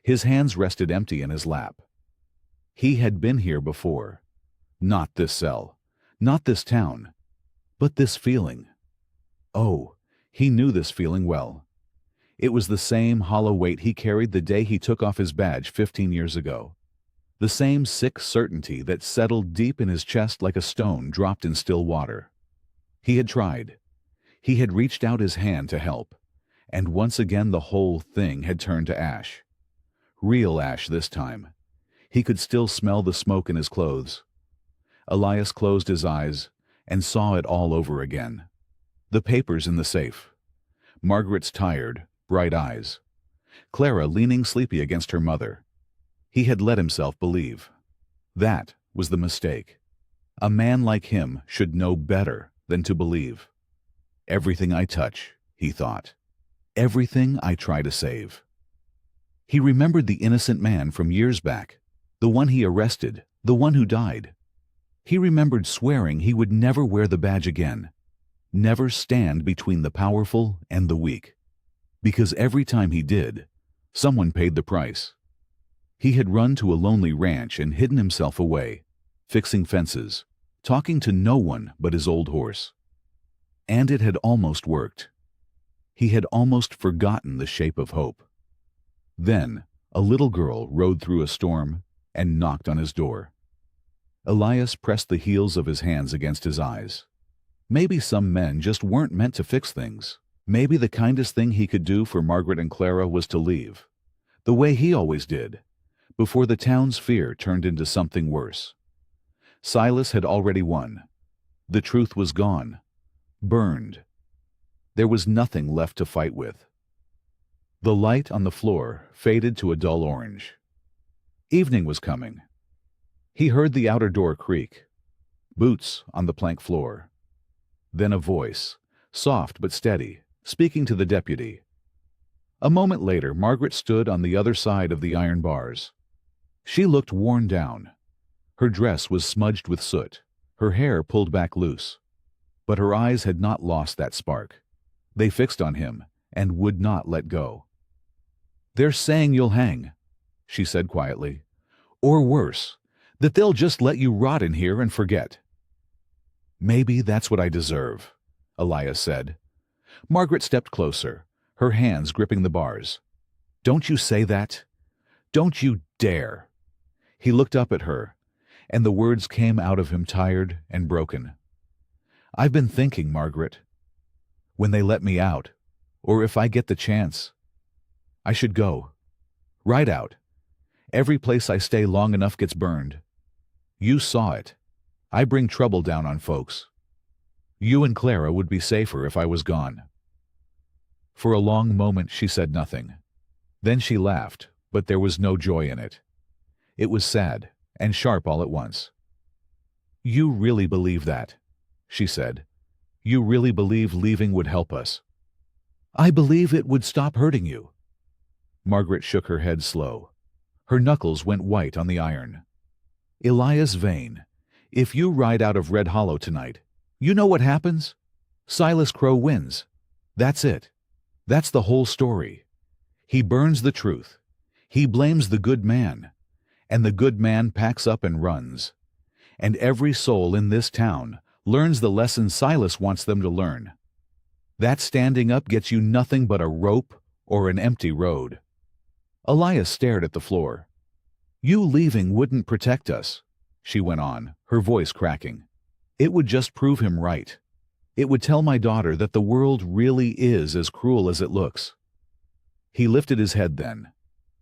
His hands rested empty in his lap. He had been here before. Not this cell, not this town, but this feeling. Oh, he knew this feeling well. It was the same hollow weight he carried the day he took off his badge 15 years ago. The same sick certainty that settled deep in his chest like a stone dropped in still water. He had tried. He had reached out his hand to help, and once again the whole thing had turned to ash. Real ash this time. He could still smell the smoke in his clothes. Elias closed his eyes and saw it all over again. The papers in the safe. Margaret's tired, bright eyes. Clara leaning sleepy against her mother. He had let himself believe. That was the mistake. A man like him should know better than to believe. Everything I touch, he thought. Everything I try to save. He remembered the innocent man from years back, the one he arrested, the one who died. He remembered swearing he would never wear the badge again, never stand between the powerful and the weak. Because every time he did, someone paid the price. He had run to a lonely ranch and hidden himself away, fixing fences, talking to no one but his old horse. And it had almost worked. He had almost forgotten the shape of hope. Then a little girl rode through a storm and knocked on his door. Elias pressed the heels of his hands against his eyes. Maybe some men just weren't meant to fix things. Maybe the kindest thing he could do for Margaret and Clara was to leave, the way he always did, before the town's fear turned into something worse. Silas had already won. The truth was gone, burned. There was nothing left to fight with. The light on the floor faded to a dull orange. Evening was coming. He heard the outer door creak. Boots on the plank floor. Then a voice, soft but steady, speaking to the deputy. A moment later, Margaret stood on the other side of the iron bars. She looked worn down. Her dress was smudged with soot, her hair pulled back loose. But her eyes had not lost that spark. They fixed on him and would not let go. "They're saying you'll hang," she said quietly. "Or worse, that they'll just let you rot in here and forget." "Maybe that's what I deserve," Elias said. Margaret stepped closer, her hands gripping the bars. "Don't you say that. Don't you dare." He looked up at her, and the words came out of him tired and broken. "I've been thinking, Margaret. When they let me out, or if I get the chance, I should go. Right out. Every place I stay long enough gets burned. You saw it. I bring trouble down on folks. You and Clara would be safer if I was gone." For a long moment she said nothing. Then she laughed, but there was no joy in it. It was sad and sharp all at once. "You really believe that?" she said. "You really believe leaving would help us?" "I believe it would stop hurting you." Margaret shook her head slow. Her knuckles went white on the iron. "Elias Vane, if you ride out of Red Hollow tonight, you know what happens? Silas Crow wins. That's it. That's the whole story. He burns the truth. He blames the good man. And the good man packs up and runs. And every soul in this town learns the lesson Silas wants them to learn. That standing up gets you nothing but a rope or an empty road." Elias stared at the floor. "You leaving wouldn't protect us," she went on, her voice cracking. "It would just prove him right. It would tell my daughter that the world really is as cruel as it looks." He lifted his head then.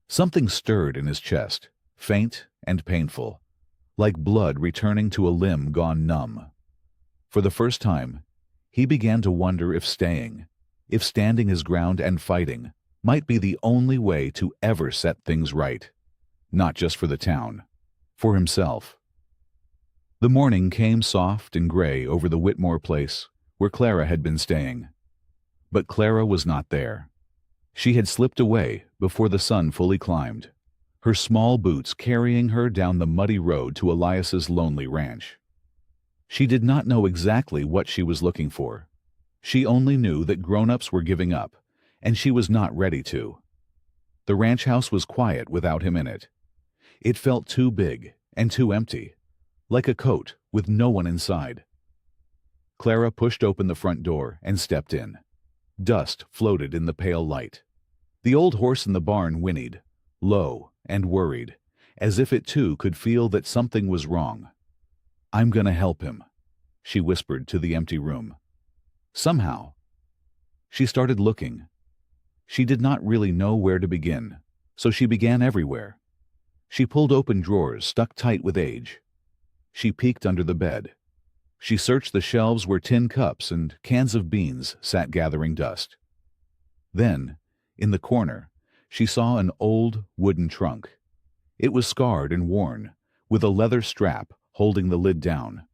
Something stirred in his chest, faint and painful, like blood returning to a limb gone numb. For the first time, he began to wonder if staying, if standing his ground and fighting, might be the only way to ever set things right. Not just for the town, for himself. The morning came soft and gray over the Whitmore place, where Clara had been staying. But Clara was not there. She had slipped away before the sun fully climbed, her small boots carrying her down the muddy road to Elias's lonely ranch. She did not know exactly what she was looking for. She only knew that grown-ups were giving up, and she was not ready to. The ranch house was quiet without him in it. It felt too big and too empty, like a coat with no one inside. Clara pushed open the front door and stepped in. Dust floated in the pale light. The old horse in the barn whinnied, low and worried, as if it too could feel that something was wrong. "I'm going to help him," she whispered to the empty room. Somehow. She started looking. She did not really know where to begin, so she began everywhere. She pulled open drawers stuck tight with age. She peeked under the bed. She searched the shelves where tin cups and cans of beans sat gathering dust. Then, in the corner, she saw an old wooden trunk. It was scarred and worn, with a leather strap holding the lid down.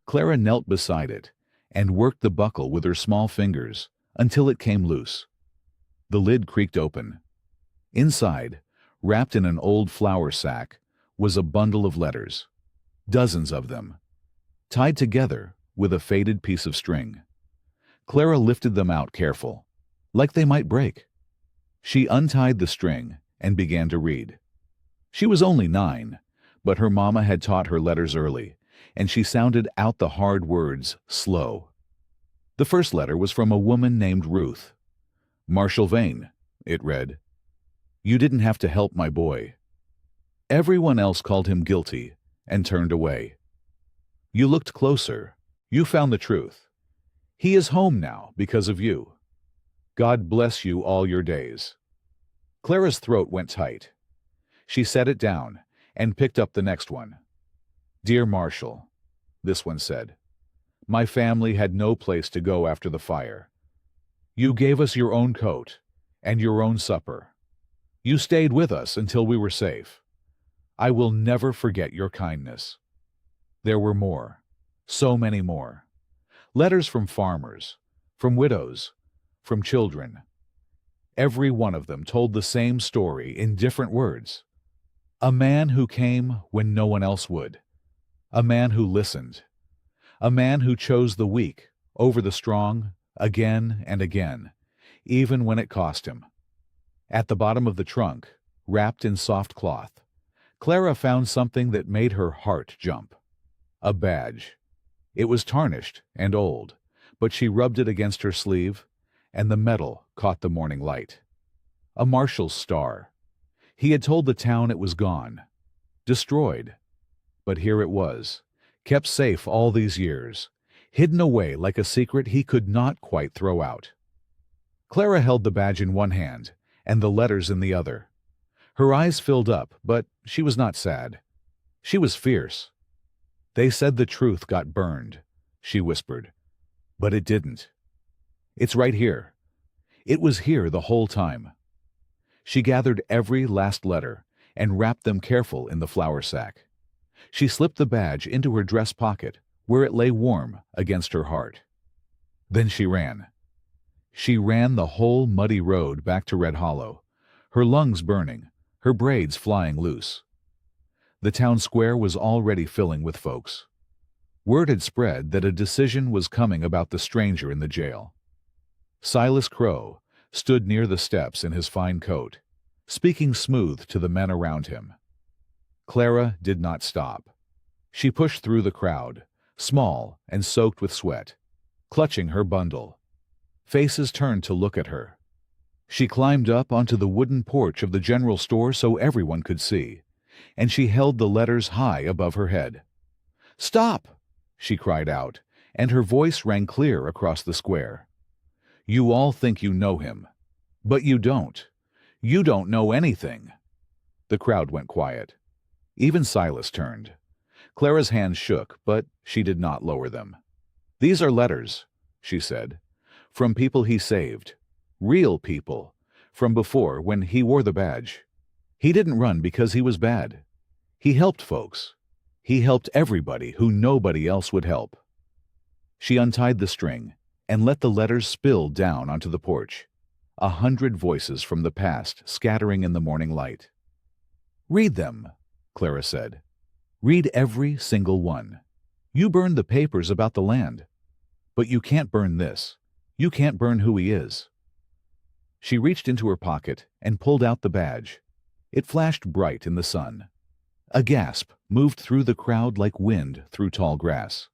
Clara knelt beside it and worked the buckle with her small fingers until it came loose. The lid creaked open. Inside, wrapped in an old flour sack, was a bundle of letters. Dozens of them, tied together with a faded piece of string. Clara lifted them out careful, like they might break. She untied the string and began to read. She was only 9, but her mama had taught her letters early, and she sounded out the hard words slow. The first letter was from a woman named Ruth. "Marshall Vane," it read. "You didn't have to help my boy." Everyone else called him guilty and turned away. "You looked closer. You found the truth. He is home now because of you. God bless you all your days." Clara's throat went tight. She set it down and picked up the next one. "Dear Marshall," this one said, "my family had no place to go after the fire. You gave us your own coat and your own supper. You stayed with us until we were safe. I will never forget your kindness." There were more, so many more. Letters from farmers, from widows, from children. Every one of them told the same story in different words. A man who came when no one else would. A man who listened. A man who chose the weak over the strong, again and again, even when it cost him. At the bottom of the trunk, wrapped in soft cloth, Clara found something that made her heart jump. A badge. It was tarnished and old, but she rubbed it against her sleeve, and the metal caught the morning light. A marshal's star. He had told the town it was gone, destroyed. But here it was, kept safe all these years, hidden away like a secret he could not quite throw out. Clara held the badge in one hand and the letters in the other. Her eyes filled up, but she was not sad. She was fierce. "They said the truth got burned," she whispered. "But it didn't. It's right here. It was here the whole time." She gathered every last letter and wrapped them careful in the flour sack. She slipped the badge into her dress pocket, where it lay warm against her heart. Then she ran. She ran the whole muddy road back to Red Hollow, her lungs burning, her braids flying loose. The town square was already filling with folks. Word had spread that a decision was coming about the stranger in the jail. Silas Crow stood near the steps in his fine coat, speaking smooth to the men around him. Clara did not stop. She pushed through the crowd, small and soaked with sweat, clutching her bundle. Faces turned to look at her. She climbed up onto the wooden porch of the general store so everyone could see, and she held the letters high above her head. "Stop!" she cried out, and her voice rang clear across the square. "You all think you know him, but you don't. You don't know anything." The crowd went quiet. Even Silas turned. Clara's hands shook, but she did not lower them. "These are letters," she said, "from people he saved. Real people, from before when he wore the badge. He didn't run because he was bad. He helped folks. He helped everybody who nobody else would help." She untied the string and let the letters spill down onto the porch, 100 voices from the past scattering in the morning light. "Read them," Clara said. "Read every single one. You burned the papers about the land. But you can't burn this. You can't burn who he is." She reached into her pocket and pulled out the badge. It flashed bright in the sun. A gasp moved through the crowd like wind through tall grass.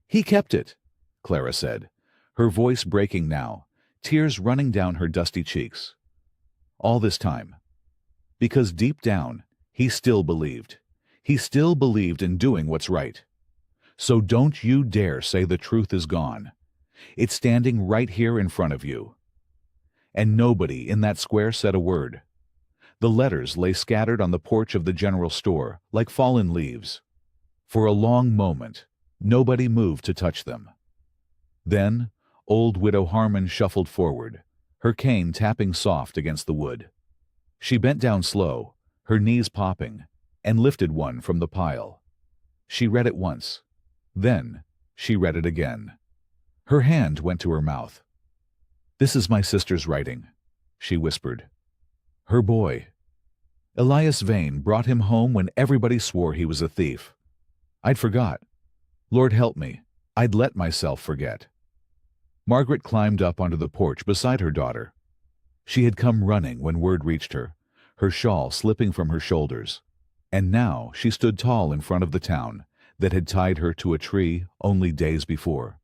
"He kept it," Clara said, her voice breaking now, tears running down her dusty cheeks. "All this time. Because deep down, he still believed. He still believed in doing what's right. So don't you dare say the truth is gone. It's standing right here in front of you." And nobody in that square said a word. The letters lay scattered on the porch of the general store like fallen leaves. For a long moment, nobody moved to touch them. Then, old Widow Harmon shuffled forward, her cane tapping soft against the wood. She bent down slow, her knees popping, and lifted one from the pile. She read it once. Then she read it again. Her hand went to her mouth. "This is my sister's writing," she whispered. "Her boy. Elias Vane brought him home when everybody swore he was a thief. I'd forgot. Lord help me, I'd let myself forget." Margaret climbed up onto the porch beside her daughter. She had come running when word reached her, her shawl slipping from her shoulders, and now she stood tall in front of the town that had tied her to a tree only days before.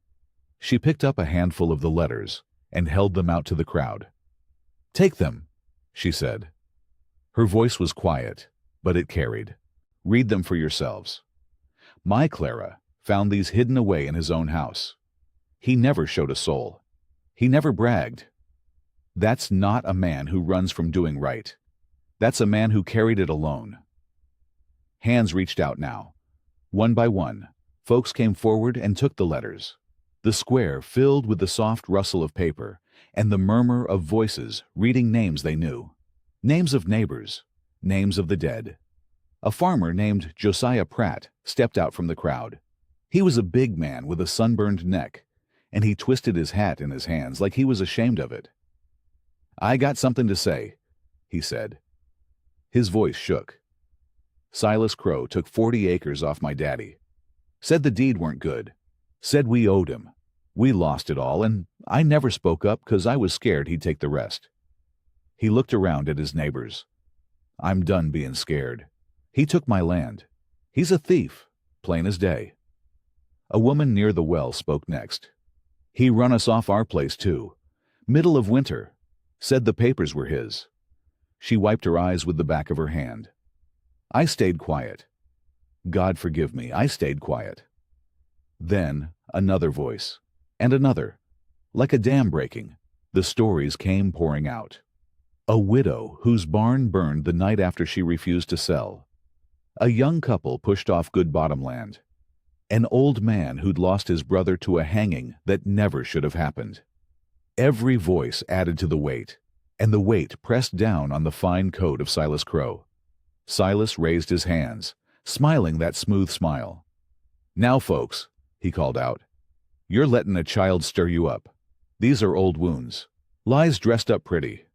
She picked up a handful of the letters and held them out to the crowd. "Take them," she said. Her voice was quiet, but it carried. "Read them for yourselves. My Clara found these hidden away in his own house. He never showed a soul. He never bragged. That's not a man who runs from doing right. That's a man who carried it alone." Hands reached out now. One by one, folks came forward and took the letters. The square filled with the soft rustle of paper and the murmur of voices reading names they knew. Names of neighbors, names of the dead. A farmer named Josiah Pratt stepped out from the crowd. He was a big man with a sunburned neck, and he twisted his hat in his hands like he was ashamed of it. "I got something to say," he said. His voice shook. "Silas Crow took 40 acres off my daddy. Said the deed weren't good. Said we owed him. We lost it all, and I never spoke up because I was scared he'd take the rest. He looked around at his neighbors. I'm done being scared. He took my land. He's a thief, plain as day. A woman near the well spoke next. He run us off our place too. Middle of winter. Said the papers were his. She wiped her eyes with the back of her hand. I stayed quiet. God forgive me, I stayed quiet. Then another voice, and another. Like a dam breaking, the stories came pouring out. A widow whose barn burned the night after she refused to sell. A young couple pushed off good bottom land. An old man who'd lost his brother to a hanging that never should have happened. Every voice added to the weight, and the weight pressed down on the fine coat of Silas Crow. Silas raised his hands, smiling that smooth smile. Now, folks, he called out, you're letting a child stir you up. These are old wounds. Lies dressed up pretty.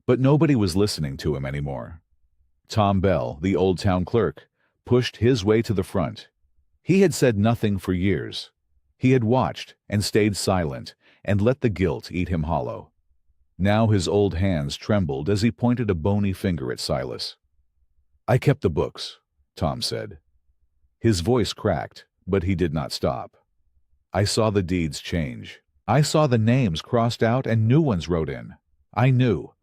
But nobody was listening to him anymore. Tom Bell, the old town clerk, pushed his way to the front. He had said nothing for years. He had watched and stayed silent and let the guilt eat him hollow. Now his old hands trembled as he pointed a bony finger at Silas. I kept the books, Tom said. His voice cracked, but he did not stop. I saw the deeds change. I saw the names crossed out and new ones wrote in. I knew.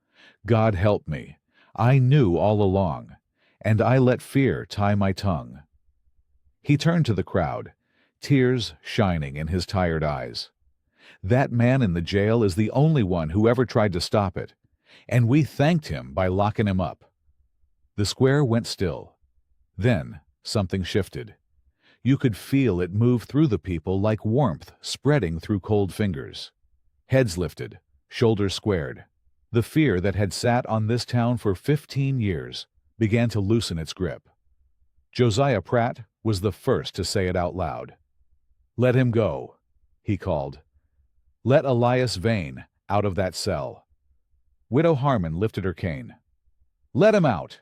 God help me. I knew all along, and I let fear tie my tongue. He turned to the crowd, tears shining in his tired eyes. That man in the jail is the only one who ever tried to stop it, and we thanked him by locking him up. The square went still. Then something shifted. You could feel it move through the people like warmth spreading through cold fingers. Heads lifted, shoulders squared. The fear that had sat on this town for 15 years began to loosen its grip. Josiah Pratt was the first to say it out loud. Let him go, he called. Let Elias Vane out of that cell. Widow Harmon lifted her cane. Let him out!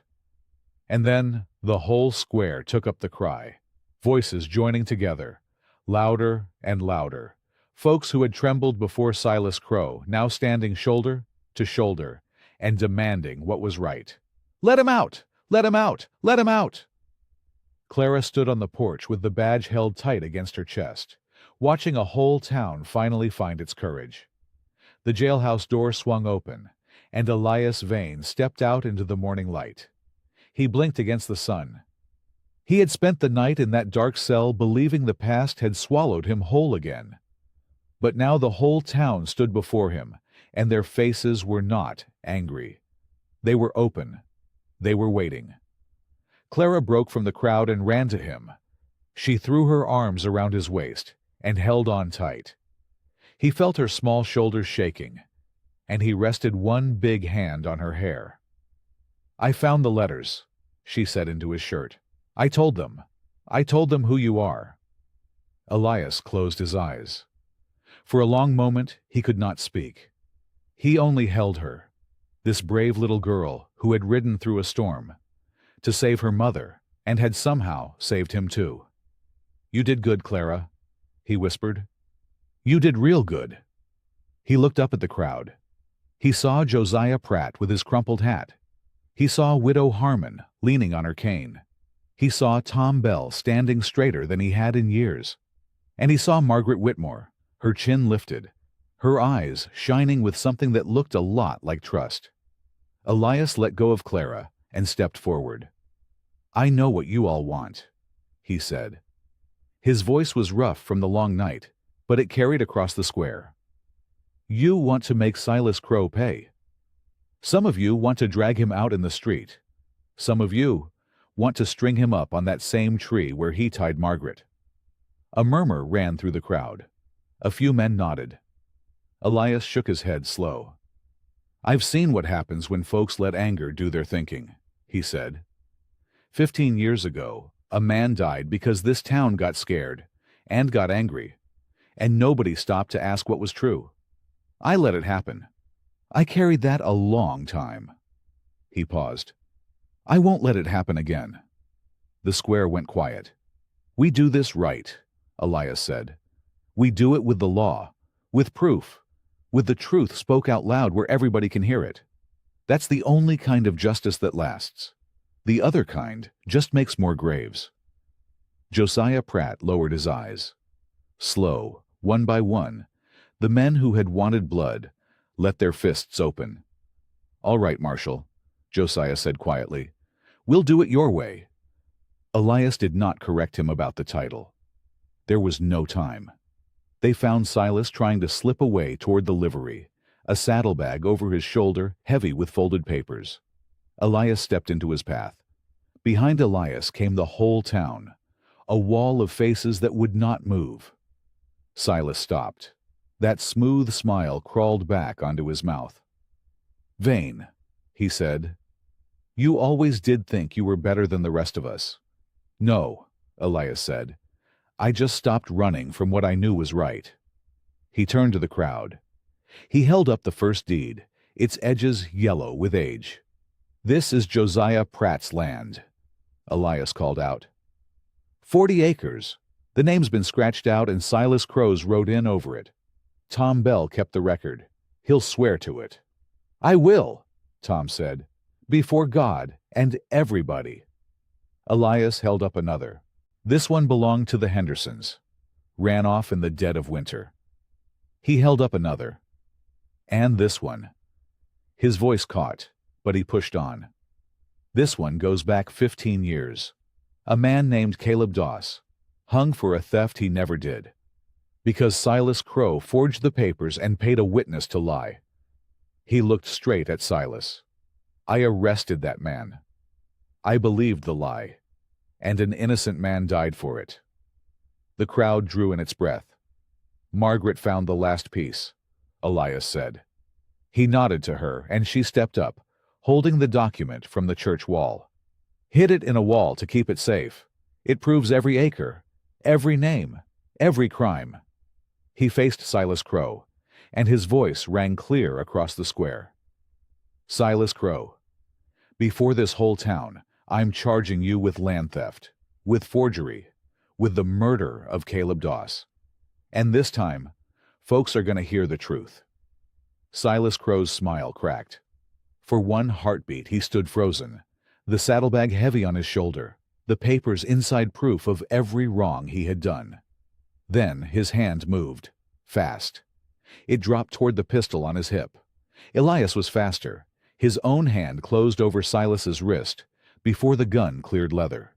And then the whole square took up the cry, voices joining together, louder and louder. Folks who had trembled before Silas Crow now standing shoulder to shoulder and demanding what was right. Let him out! Let him out! Let him out! Clara stood on the porch with the badge held tight against her chest, watching a whole town finally find its courage. The jailhouse door swung open, and Elias Vane stepped out into the morning light. He blinked against the sun. He had spent the night in that dark cell believing the past had swallowed him whole again. But now the whole town stood before him, and their faces were not angry. They were open. They were waiting. Clara broke from the crowd and ran to him. She threw her arms around his waist and held on tight. He felt her small shoulders shaking, and he rested one big hand on her hair. I found the letters, she said into his shirt. I told them who you are. Elias closed his eyes. For a long moment he could not speak. He only held her, this brave little girl who had ridden through a storm, to save her mother, and had somehow saved him too. You did good, Clara, he whispered. You did real good. He looked up at the crowd. He saw Josiah Pratt with his crumpled hat. He saw Widow Harmon leaning on her cane. He saw Tom Bell standing straighter than he had in years. And he saw Margaret Whitmore, her chin lifted, her eyes shining with something that looked a lot like trust. Elias let go of Clara and stepped forward. I know what you all want, he said. His voice was rough from the long night, but it carried across the square. You want to make Silas Crow pay. Some of you want to drag him out in the street. Some of you want to string him up on that same tree where he tied Margaret. A murmur ran through the crowd. A few men nodded. Elias shook his head slow. I've seen what happens when folks let anger do their thinking, he said. 15 years ago, a man died because this town got scared and got angry, and nobody stopped to ask what was true. I let it happen. I carried that a long time. He paused. I won't let it happen again. The square went quiet. We do this right, Elias said. We do it with the law, with proof, with the truth spoke out loud where everybody can hear it. That's the only kind of justice that lasts. The other kind just makes more graves. Josiah Pratt lowered his eyes. Slow, one by one, the men who had wanted blood let their fists open. "All right, Marshal," Josiah said quietly. "We'll do it your way." Elias did not correct him about the title. There was no time. They found Silas trying to slip away toward the livery, a saddlebag over his shoulder heavy with folded papers. Elias stepped into his path. Behind Elias came the whole town, a wall of faces that would not move. Silas stopped. That smooth smile crawled back onto his mouth. "Vane," he said, "you always did think you were better than the rest of us." "No," Elias said. "I just stopped running from what I knew was right." He turned to the crowd. He held up the first deed, its edges yellow with age. "This is Josiah Pratt's land," Elias called out. 40 acres. The name's been scratched out and Silas Crows wrote in over it. Tom Bell kept the record. He'll swear to it. "I will," Tom said, "before God and everybody." Elias held up another. This one belonged to the Hendersons. Ran off in the dead of winter. He held up another. "And this one." His voice caught, but he pushed on. "This one goes back 15 years. A man named Caleb Doss, hung for a theft he never did. Because Silas Crow forged the papers and paid a witness to lie." He looked straight at Silas. "I arrested that man. I believed the lie, and an innocent man died for it." The crowd drew in its breath. "Margaret found the last piece," Elias said. He nodded to her, and she stepped up, holding the document from the church wall. "Hid it in a wall to keep it safe. It proves every acre, every name, every crime." He faced Silas Crow, and his voice rang clear across the square. "Silas Crow, before this whole town, I'm charging you with land theft, with forgery, with the murder of Caleb Doss. And this time, folks are going to hear the truth." Silas Crow's smile cracked. For one heartbeat, he stood frozen, the saddlebag heavy on his shoulder, the papers inside proof of every wrong he had done. Then his hand moved, fast. It dropped toward the pistol on his hip. Elias was faster. His own hand closed over Silas's wrist before the gun cleared leather.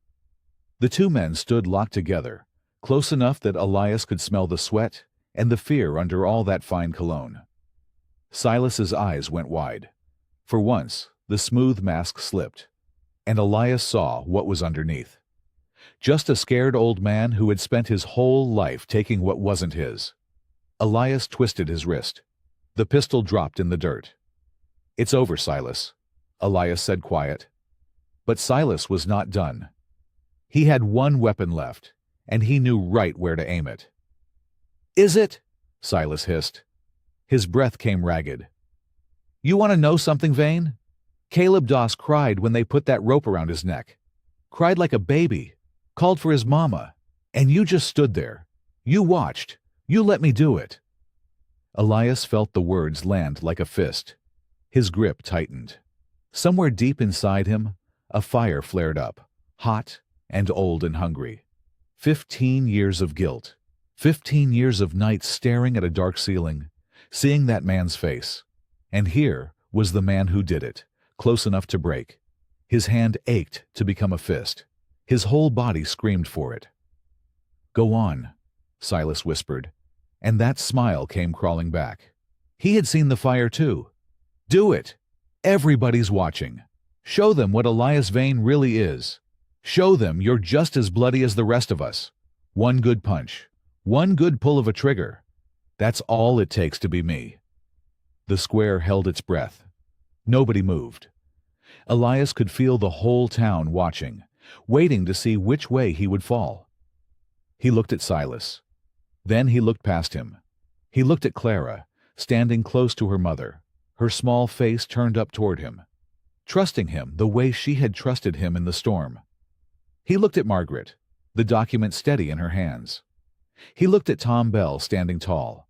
The two men stood locked together, close enough that Elias could smell the sweat and the fear under all that fine cologne. Silas's eyes went wide. For once, the smooth mask slipped, and Elias saw what was underneath. Just a scared old man who had spent his whole life taking what wasn't his. Elias twisted his wrist. The pistol dropped in the dirt. "It's over, Silas," Elias said quiet. But Silas was not done. He had one weapon left, and he knew right where to aim it. "Is it?" Silas hissed. His breath came ragged. "You want to know something, Vane? Caleb Doss cried when they put that rope around his neck. Cried like a baby. Called for his mama. And you just stood there. You watched. You let me do it." Elias felt the words land like a fist. His grip tightened. Somewhere deep inside him, a fire flared up, hot and old and hungry. 15 years of guilt. 15 years of nights staring at a dark ceiling, seeing that man's face. And here was the man who did it, close enough to break. His hand ached to become a fist. His whole body screamed for it. "Go on," Silas whispered, and that smile came crawling back. He had seen the fire too. "Do it. Everybody's watching. Show them what Elias Vane really is. Show them you're just as bloody as the rest of us. One good punch. One good pull of a trigger. That's all it takes to be me." The square held its breath. Nobody moved. Elias could feel the whole town watching, waiting to see which way he would fall. He looked at Silas. Then he looked past him. He looked at Clara, standing close to her mother, her small face turned up toward him, trusting him the way she had trusted him in the storm. He looked at Margaret, the document steady in her hands. He looked at Tom Bell standing tall,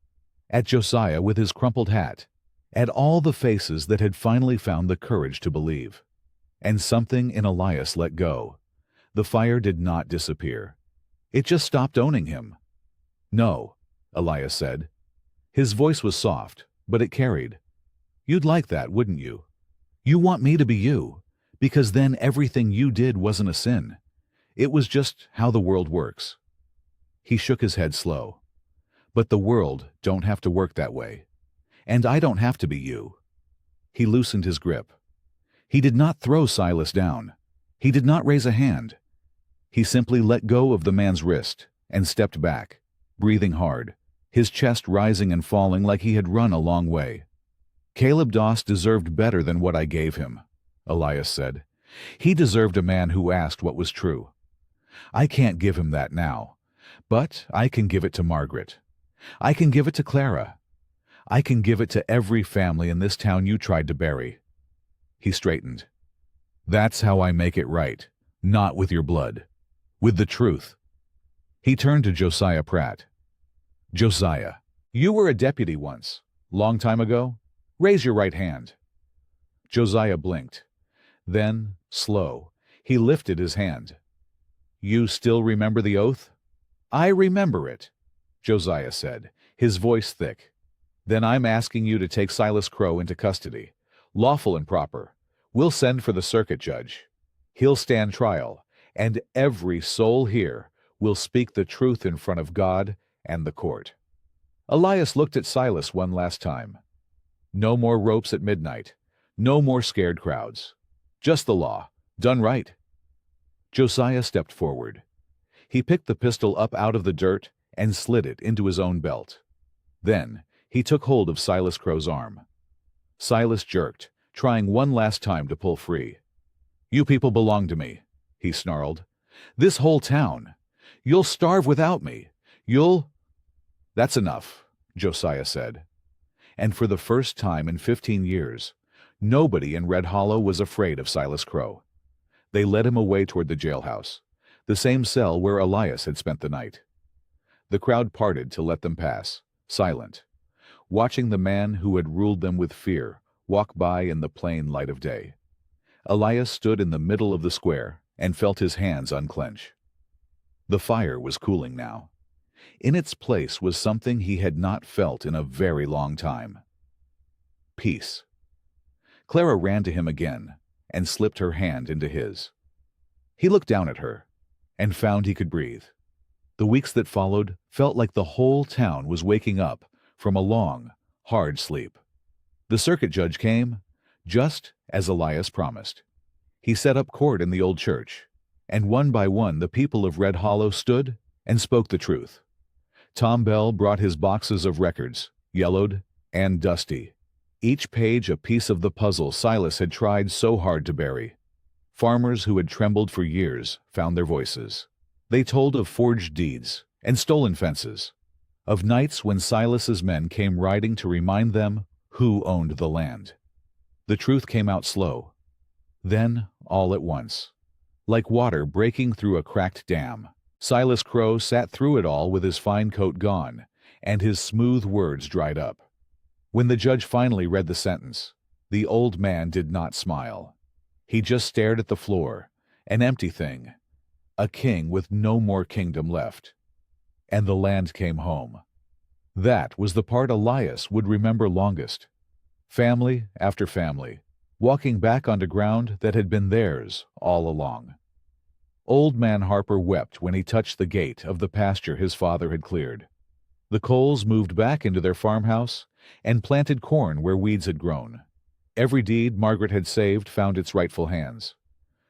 at Josiah with his crumpled hat, at all the faces that had finally found the courage to believe. And something in Elias let go. The fire did not disappear. It just stopped owning him. "No," Elias said. His voice was soft, but it carried. "You'd like that, wouldn't you? You want me to be you, because then everything you did wasn't a sin. It was just how the world works." He shook his head slow. "But the world don't have to work that way. And I don't have to be you." He loosened his grip. He did not throw Silas down. He did not raise a hand. He simply let go of the man's wrist and stepped back, breathing hard, his chest rising and falling like he had run a long way. "Caleb Doss deserved better than what I gave him," Elias said. "He deserved a man who asked what was true. I can't give him that now, but I can give it to Margaret. I can give it to Clara. I can give it to every family in this town you tried to bury." He straightened. "That's how I make it right, not with your blood, with the truth." He turned to Josiah Pratt. "Josiah, you were a deputy once, long time ago. Raise your right hand." Josiah blinked. Then, slow, he lifted his hand. "You still remember the oath?" "I remember it," Josiah said, his voice thick. "Then I'm asking you to take Silas Crow into custody. Lawful and proper. We'll send for the circuit judge. He'll stand trial, and every soul here will speak the truth in front of God and the court." Elias looked at Silas one last time. No more ropes at midnight. No more scared crowds. Just the law, done right. Josiah stepped forward. He picked the pistol up out of the dirt and slid it into his own belt. Then he took hold of Silas Crow's arm. Silas jerked, trying one last time to pull free. "You people belong to me," he snarled. "This whole town. You'll starve without me. You'll—" "That's enough," Josiah said. And for the first time in 15 years, nobody in Red Hollow was afraid of Silas Crow. They led him away toward the jailhouse, the same cell where Elias had spent the night. The crowd parted to let them pass, silent, watching the man who had ruled them with fear walk by in the plain light of day. Elias stood in the middle of the square and felt his hands unclench. The fire was cooling now. In its place was something he had not felt in a very long time. Peace. Clara ran to him again and slipped her hand into his. He looked down at her and found he could breathe. The weeks that followed felt like the whole town was waking up from a long, hard sleep. The circuit judge came, just as Elias promised. He set up court in the old church, and one by one the people of Red Hollow stood and spoke the truth. Tom Bell brought his boxes of records, yellowed and dusty, each page a piece of the puzzle Silas had tried so hard to bury. Farmers who had trembled for years found their voices. They told of forged deeds and stolen fences, of nights when Silas's men came riding to remind them who owned the land. The truth came out slow, then all at once, like water breaking through a cracked dam. Silas Crow sat through it all with his fine coat gone, and his smooth words dried up. When the judge finally read the sentence, the old man did not smile. He just stared at the floor, an empty thing, a king with no more kingdom left. And the land came home. That was the part Elias would remember longest. Family after family, walking back onto ground that had been theirs all along. Old Man Harper wept when he touched the gate of the pasture his father had cleared. The Coles moved back into their farmhouse and planted corn where weeds had grown. Every deed Margaret had saved found its rightful hands.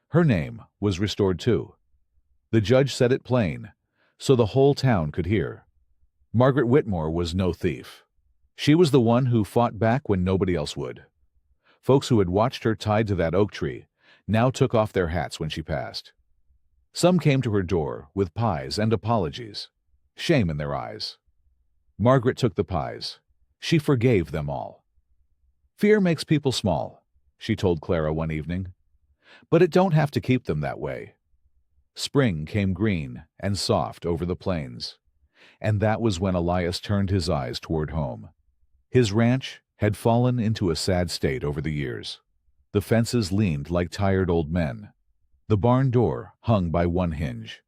Her name was restored too. The judge said it plain, so the whole town could hear. Margaret Whitmore was no thief. She was the one who fought back when nobody else would. Folks who had watched her tied to that oak tree now took off their hats when she passed. Some came to her door with pies and apologies, shame in their eyes. Margaret took the pies. She forgave them all. "Fear makes people small," she told Clara one evening, "but it don't have to keep them that way." Spring came green and soft over the plains, And that was when Elias turned his eyes toward home. His ranch had fallen into a sad state over the years. The fences leaned like tired old men. The barn door hung by one hinge.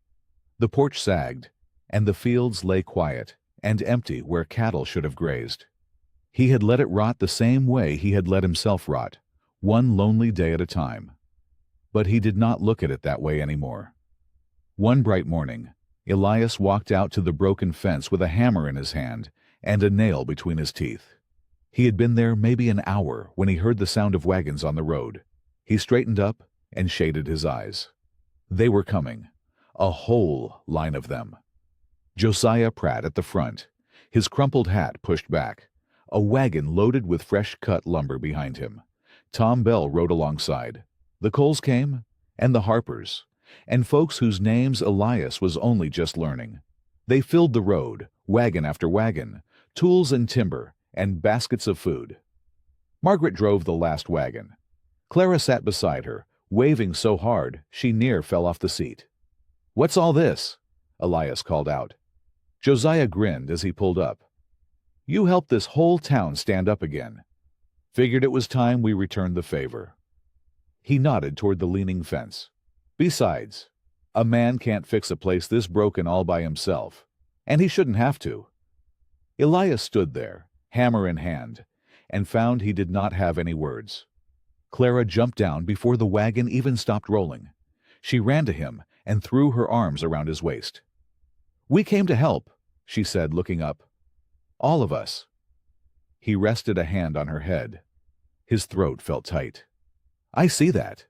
The porch sagged, and the fields lay quiet and empty where cattle should have grazed. He had let it rot the same way he had let himself rot, one lonely day at a time. But he did not look at it that way anymore. One bright morning, Elias walked out to the broken fence with a hammer in his hand and a nail between his teeth. He had been there maybe an hour when he heard the sound of wagons on the road. He straightened up and shaded his eyes. They were coming, a whole line of them. Josiah Pratt at the front, his crumpled hat pushed back, a wagon loaded with fresh-cut lumber behind him. Tom Bell rode alongside. The Coles came, and the Harpers, and folks whose names Elias was only just learning. They filled the road, wagon after wagon, tools and timber, and baskets of food. Margaret drove the last wagon. Clara sat beside her, waving so hard she near fell off the seat. "What's all this?" Elias called out. Josiah grinned as he pulled up. "You helped this whole town stand up again. Figured it was time we returned the favor." He nodded toward the leaning fence. "Besides, a man can't fix a place this broken all by himself, and he shouldn't have to." Elias stood there, hammer in hand, and found he did not have any words. Clara jumped down before the wagon even stopped rolling. She ran to him and threw her arms around his waist. "We came to help," she said, looking up. "All of us." He rested a hand on her head. His throat felt tight. "I see that."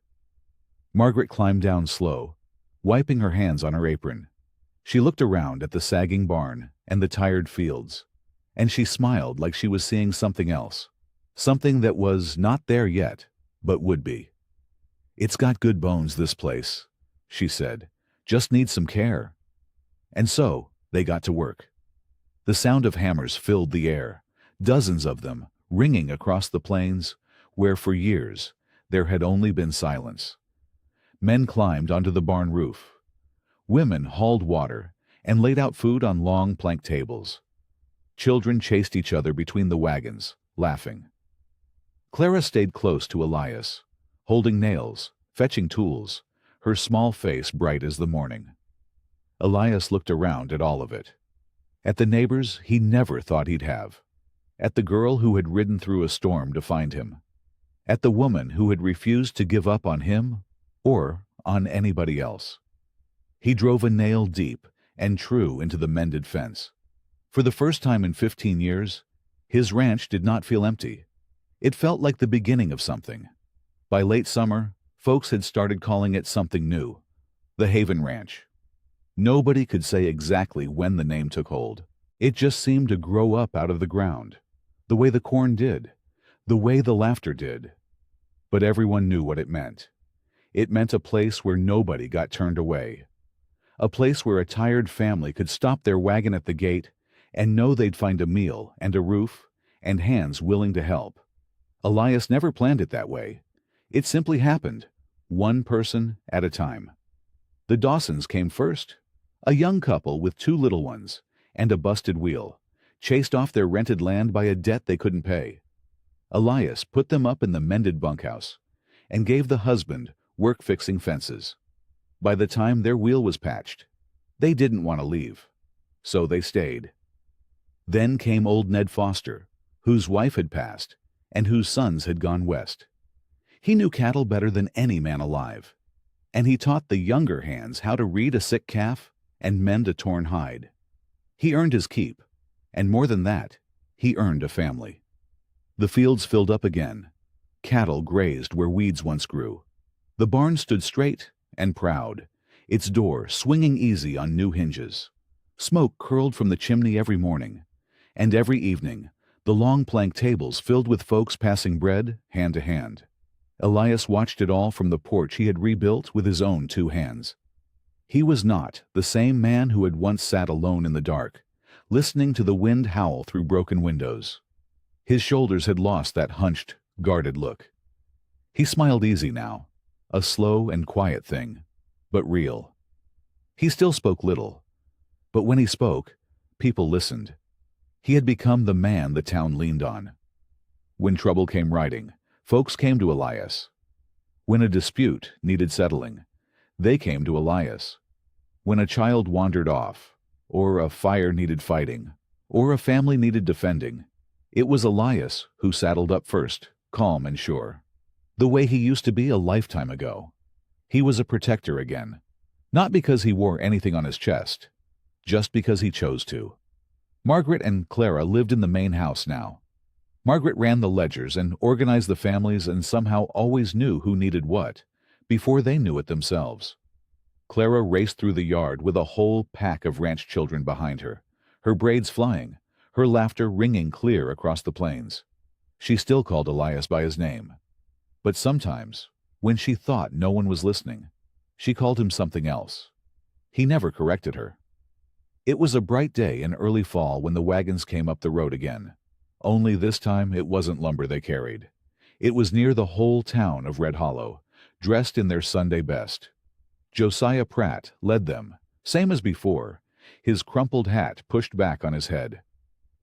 Margaret climbed down slow, wiping her hands on her apron. She looked around at the sagging barn and the tired fields, and she smiled like she was seeing something else, something that was not there yet, but would be. "It's got good bones, this place," she said. "Just needs some care." And so they got to work. The sound of hammers filled the air, dozens of them, ringing across the plains where for years there had only been silence. Men climbed onto the barn roof. Women hauled water and laid out food on long plank tables. Children chased each other between the wagons, laughing. Clara stayed close to Elias, holding nails, fetching tools, her small face bright as the morning. Elias looked around at all of it. At the neighbors he never thought he'd have. At the girl who had ridden through a storm to find him. At the woman who had refused to give up on him or on anybody else. He drove a nail deep and true into the mended fence. For the first time in 15 years, his ranch did not feel empty. It felt like the beginning of something. By late summer, folks had started calling it something new, the Haven Ranch. Nobody could say exactly when the name took hold. It just seemed to grow up out of the ground, the way the corn did, the way the laughter did. But everyone knew what it meant. It meant a place where nobody got turned away. A place where a tired family could stop their wagon at the gate and know they'd find a meal and a roof and hands willing to help. Elias never planned it that way. It simply happened, one person at a time. The Dawsons came first, a young couple with 2 little ones and a busted wheel, chased off their rented land by a debt they couldn't pay. Elias put them up in the mended bunkhouse and gave the husband work fixing fences. By the time their wheel was patched, they didn't want to leave, so they stayed. Then came old Ned Foster, whose wife had passed and whose sons had gone west. He knew cattle better than any man alive, and he taught the younger hands how to read a sick calf and mend a torn hide. He earned his keep, and more than that, he earned a family. The fields filled up again. Cattle grazed where weeds once grew. The barn stood straight and proud, its door swinging easy on new hinges. Smoke curled from the chimney every morning, and every evening the long plank tables filled with folks passing bread hand to hand. Elias watched it all from the porch he had rebuilt with his own 2 hands. He was not the same man who had once sat alone in the dark, listening to the wind howl through broken windows. His shoulders had lost that hunched, guarded look. He smiled easy now, a slow and quiet thing, but real. He still spoke little, but when he spoke, People listened. He had become the man the town leaned on. When trouble came riding, folks came to Elias. When a dispute needed settling, they came to Elias. When a child wandered off, or a fire needed fighting, or a family needed defending, it was Elias who saddled up first, calm and sure. The way he used to be a lifetime ago. He was a protector again, not because he wore anything on his chest, just because he chose to. Margaret and Clara lived in the main house now. Margaret ran the ledgers and organized the families and somehow always knew who needed what, before they knew it themselves. Clara raced through the yard with a whole pack of ranch children behind her, her braids flying, her laughter ringing clear across the plains. She still called Elias by his name. But sometimes, when she thought no one was listening, she called him something else. He never corrected her. It was a bright day in early fall when the wagons came up the road again. Only this time it wasn't lumber they carried. It was near the whole town of Red Hollow, dressed in their Sunday best. Josiah Pratt led them, same as before, his crumpled hat pushed back on his head.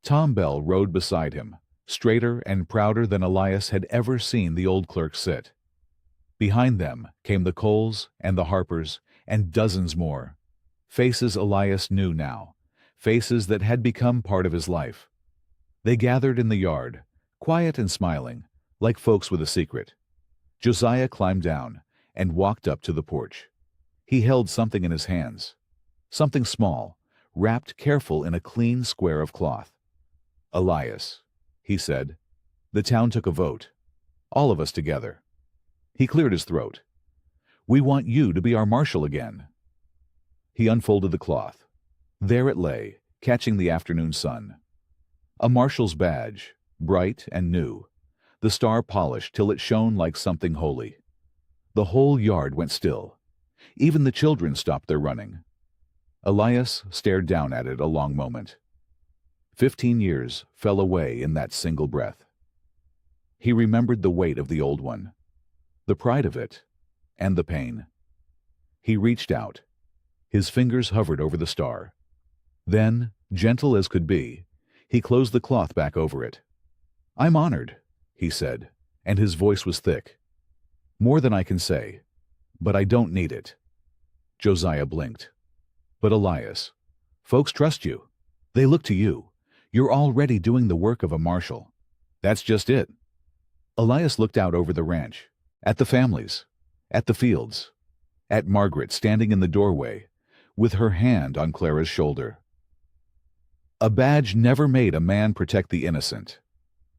Tom Bell rode beside him, straighter and prouder than Elias had ever seen the old clerk sit. Behind them came the Coles and the Harpers and dozens more. Faces Elias knew now, faces that had become part of his life. They gathered in the yard, quiet and smiling, like folks with a secret. Josiah climbed down and walked up to the porch. He held something in his hands, something small, wrapped careful in a clean square of cloth. "Elias," he said. "The town took a vote. All of us together." He cleared his throat. "We want you to be our marshal again." He unfolded the cloth. There it lay, catching the afternoon sun. A marshal's badge, bright and new, the star polished till it shone like something holy. The whole yard went still. Even the children stopped their running. Elias stared down at it a long moment. 15 years fell away in that single breath. He remembered the weight of the old one, the pride of it, and the pain. He reached out. His fingers hovered over the star. Then, gentle as could be, he closed the cloth back over it. "I'm honored," he said, and his voice was thick. "More than I can say, but I don't need it." Josiah blinked. "But Elias, folks trust you. They look to you. You're already doing the work of a marshal." "That's just it." Elias looked out over the ranch, at the families, at the fields, at Margaret standing in the doorway, with her hand on Clara's shoulder. "A badge never made a man protect the innocent.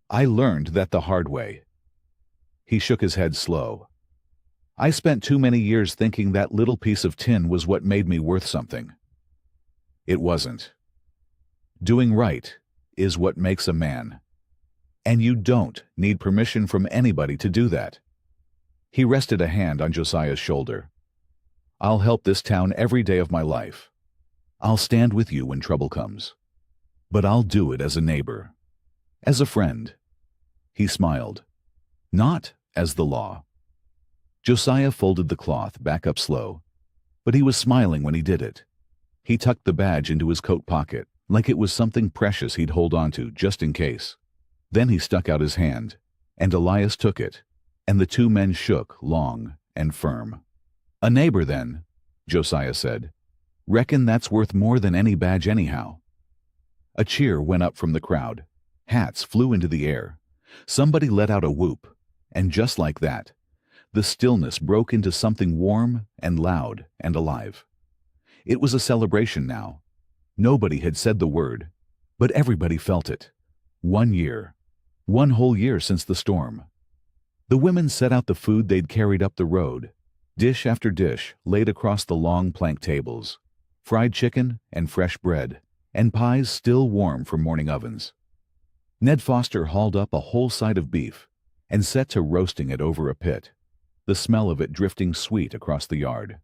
I learned that the hard way." He shook his head slow. "I spent too many years thinking that little piece of tin was what made me worth something. It wasn't. Doing right is what makes a man. And you don't need permission from anybody to do that." He rested a hand on Josiah's shoulder. "I'll help this town every day of my life. I'll stand with you when trouble comes. But I'll do it as a neighbor, as a friend." He smiled. "Not as the law." Josiah folded the cloth back up slow, but he was smiling when he did it. He tucked the badge into his coat pocket, like it was something precious he'd hold on to just in case. Then he stuck out his hand, and Elias took it, and the two men shook long and firm. "A neighbor, then," Josiah said. "Reckon that's worth more than any badge anyhow." A cheer went up from the crowd. Hats flew into the air. Somebody let out a whoop, and just like that, the stillness broke into something warm and loud and alive. It was a celebration now. Nobody had said the word, but everybody felt it. 1 year. 1 whole year since the storm. The women set out the food they'd carried up the road, dish after dish laid across the long plank tables, fried chicken and fresh bread, and pies still warm from morning ovens. Ned Foster hauled up a whole side of beef and set to roasting it over a pit, the smell of it drifting sweet across the yard.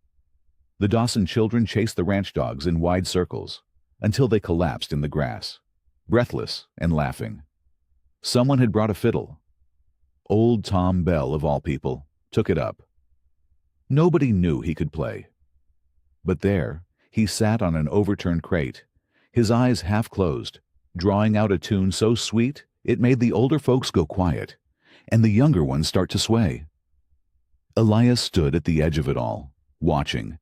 The Dawson children chased the ranch dogs in wide circles until they collapsed in the grass, breathless and laughing. Someone had brought a fiddle. Old Tom Bell, of all people, took it up. Nobody knew he could play. But there, he sat on an overturned crate, his eyes half closed, drawing out a tune so sweet it made the older folks go quiet, and the younger ones start to sway. Elias stood at the edge of it all, watching.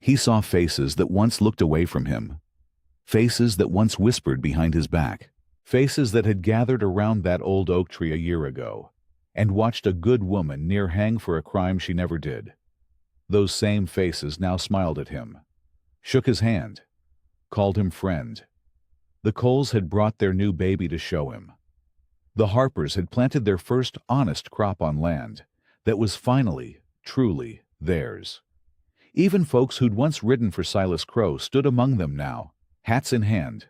He saw faces that once looked away from him, faces that once whispered behind his back, faces that had gathered around that old oak tree a year ago and watched a good woman near hang for a crime she never did. Those same faces now smiled at him, shook his hand, called him friend. The Coles had brought their new baby to show him. The Harpers had planted their first honest crop on land that was finally, truly theirs. Even folks who'd once ridden for Silas Crow stood among them now, hats in hand,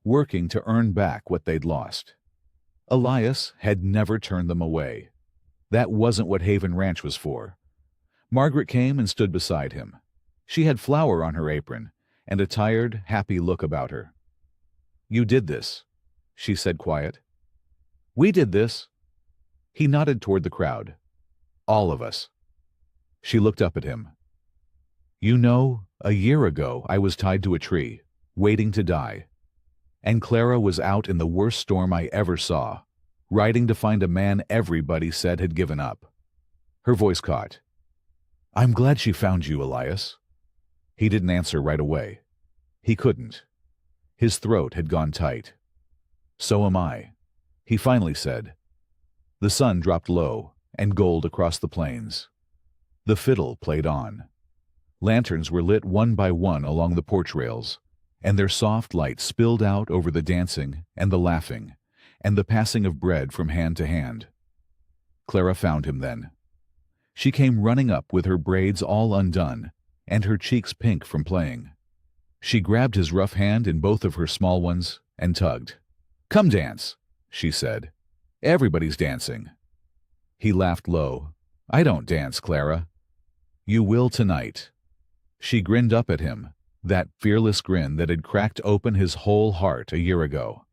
working to earn back what they'd lost. Elias had never turned them away. That wasn't what Haven Ranch was for. Margaret came and stood beside him. She had flour on her apron and a tired, happy look about her. "You did this," she said quiet. "We did this." He nodded toward the crowd. "All of us." She looked up at him. "You know, a year ago I was tied to a tree, waiting to die. And Clara was out in the worst storm I ever saw, riding to find a man everybody said had given up." Her voice caught. "I'm glad she found you, Elias." He didn't answer right away. He couldn't. His throat had gone tight. "So am I," he finally said. The sun dropped low and gold across the plains. The fiddle played on. Lanterns were lit one by one along the porch rails, and their soft light spilled out over the dancing and the laughing and the passing of bread from hand to hand. Clara found him then. She came running up with her braids all undone and her cheeks pink from playing. She grabbed his rough hand in both of her small ones and tugged. "Come dance," she said. "Everybody's dancing." He laughed low. "I don't dance, Clara." "You will tonight." She grinned up at him, that fearless grin that had cracked open his whole heart a year ago.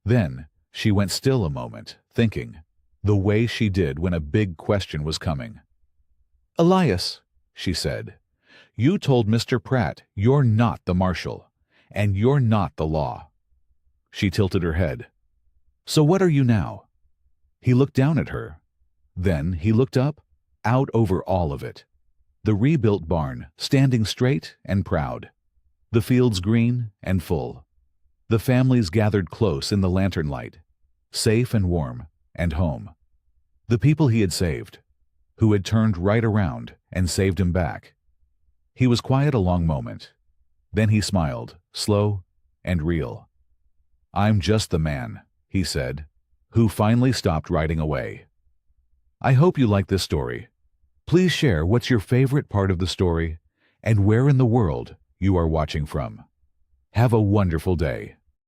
Then she went still a moment, thinking, the way she did when a big question was coming. "Elias," she said, "you told Mr. Pratt you're not the marshal, and you're not the law." She tilted her head. "So what are you now?" He looked down at her. Then he looked up, out over all of it. The rebuilt barn, standing straight and proud. The fields green and full. The families gathered close in the lantern light, safe and warm and home. The people he had saved, who had turned right around and saved him back. He was quiet a long moment. Then he smiled, slow and real. "I'm just the man," he said, who finally stopped riding away. I hope you like this story. Please share what's your favorite part of the story and where in the world you are watching from. Have a wonderful day.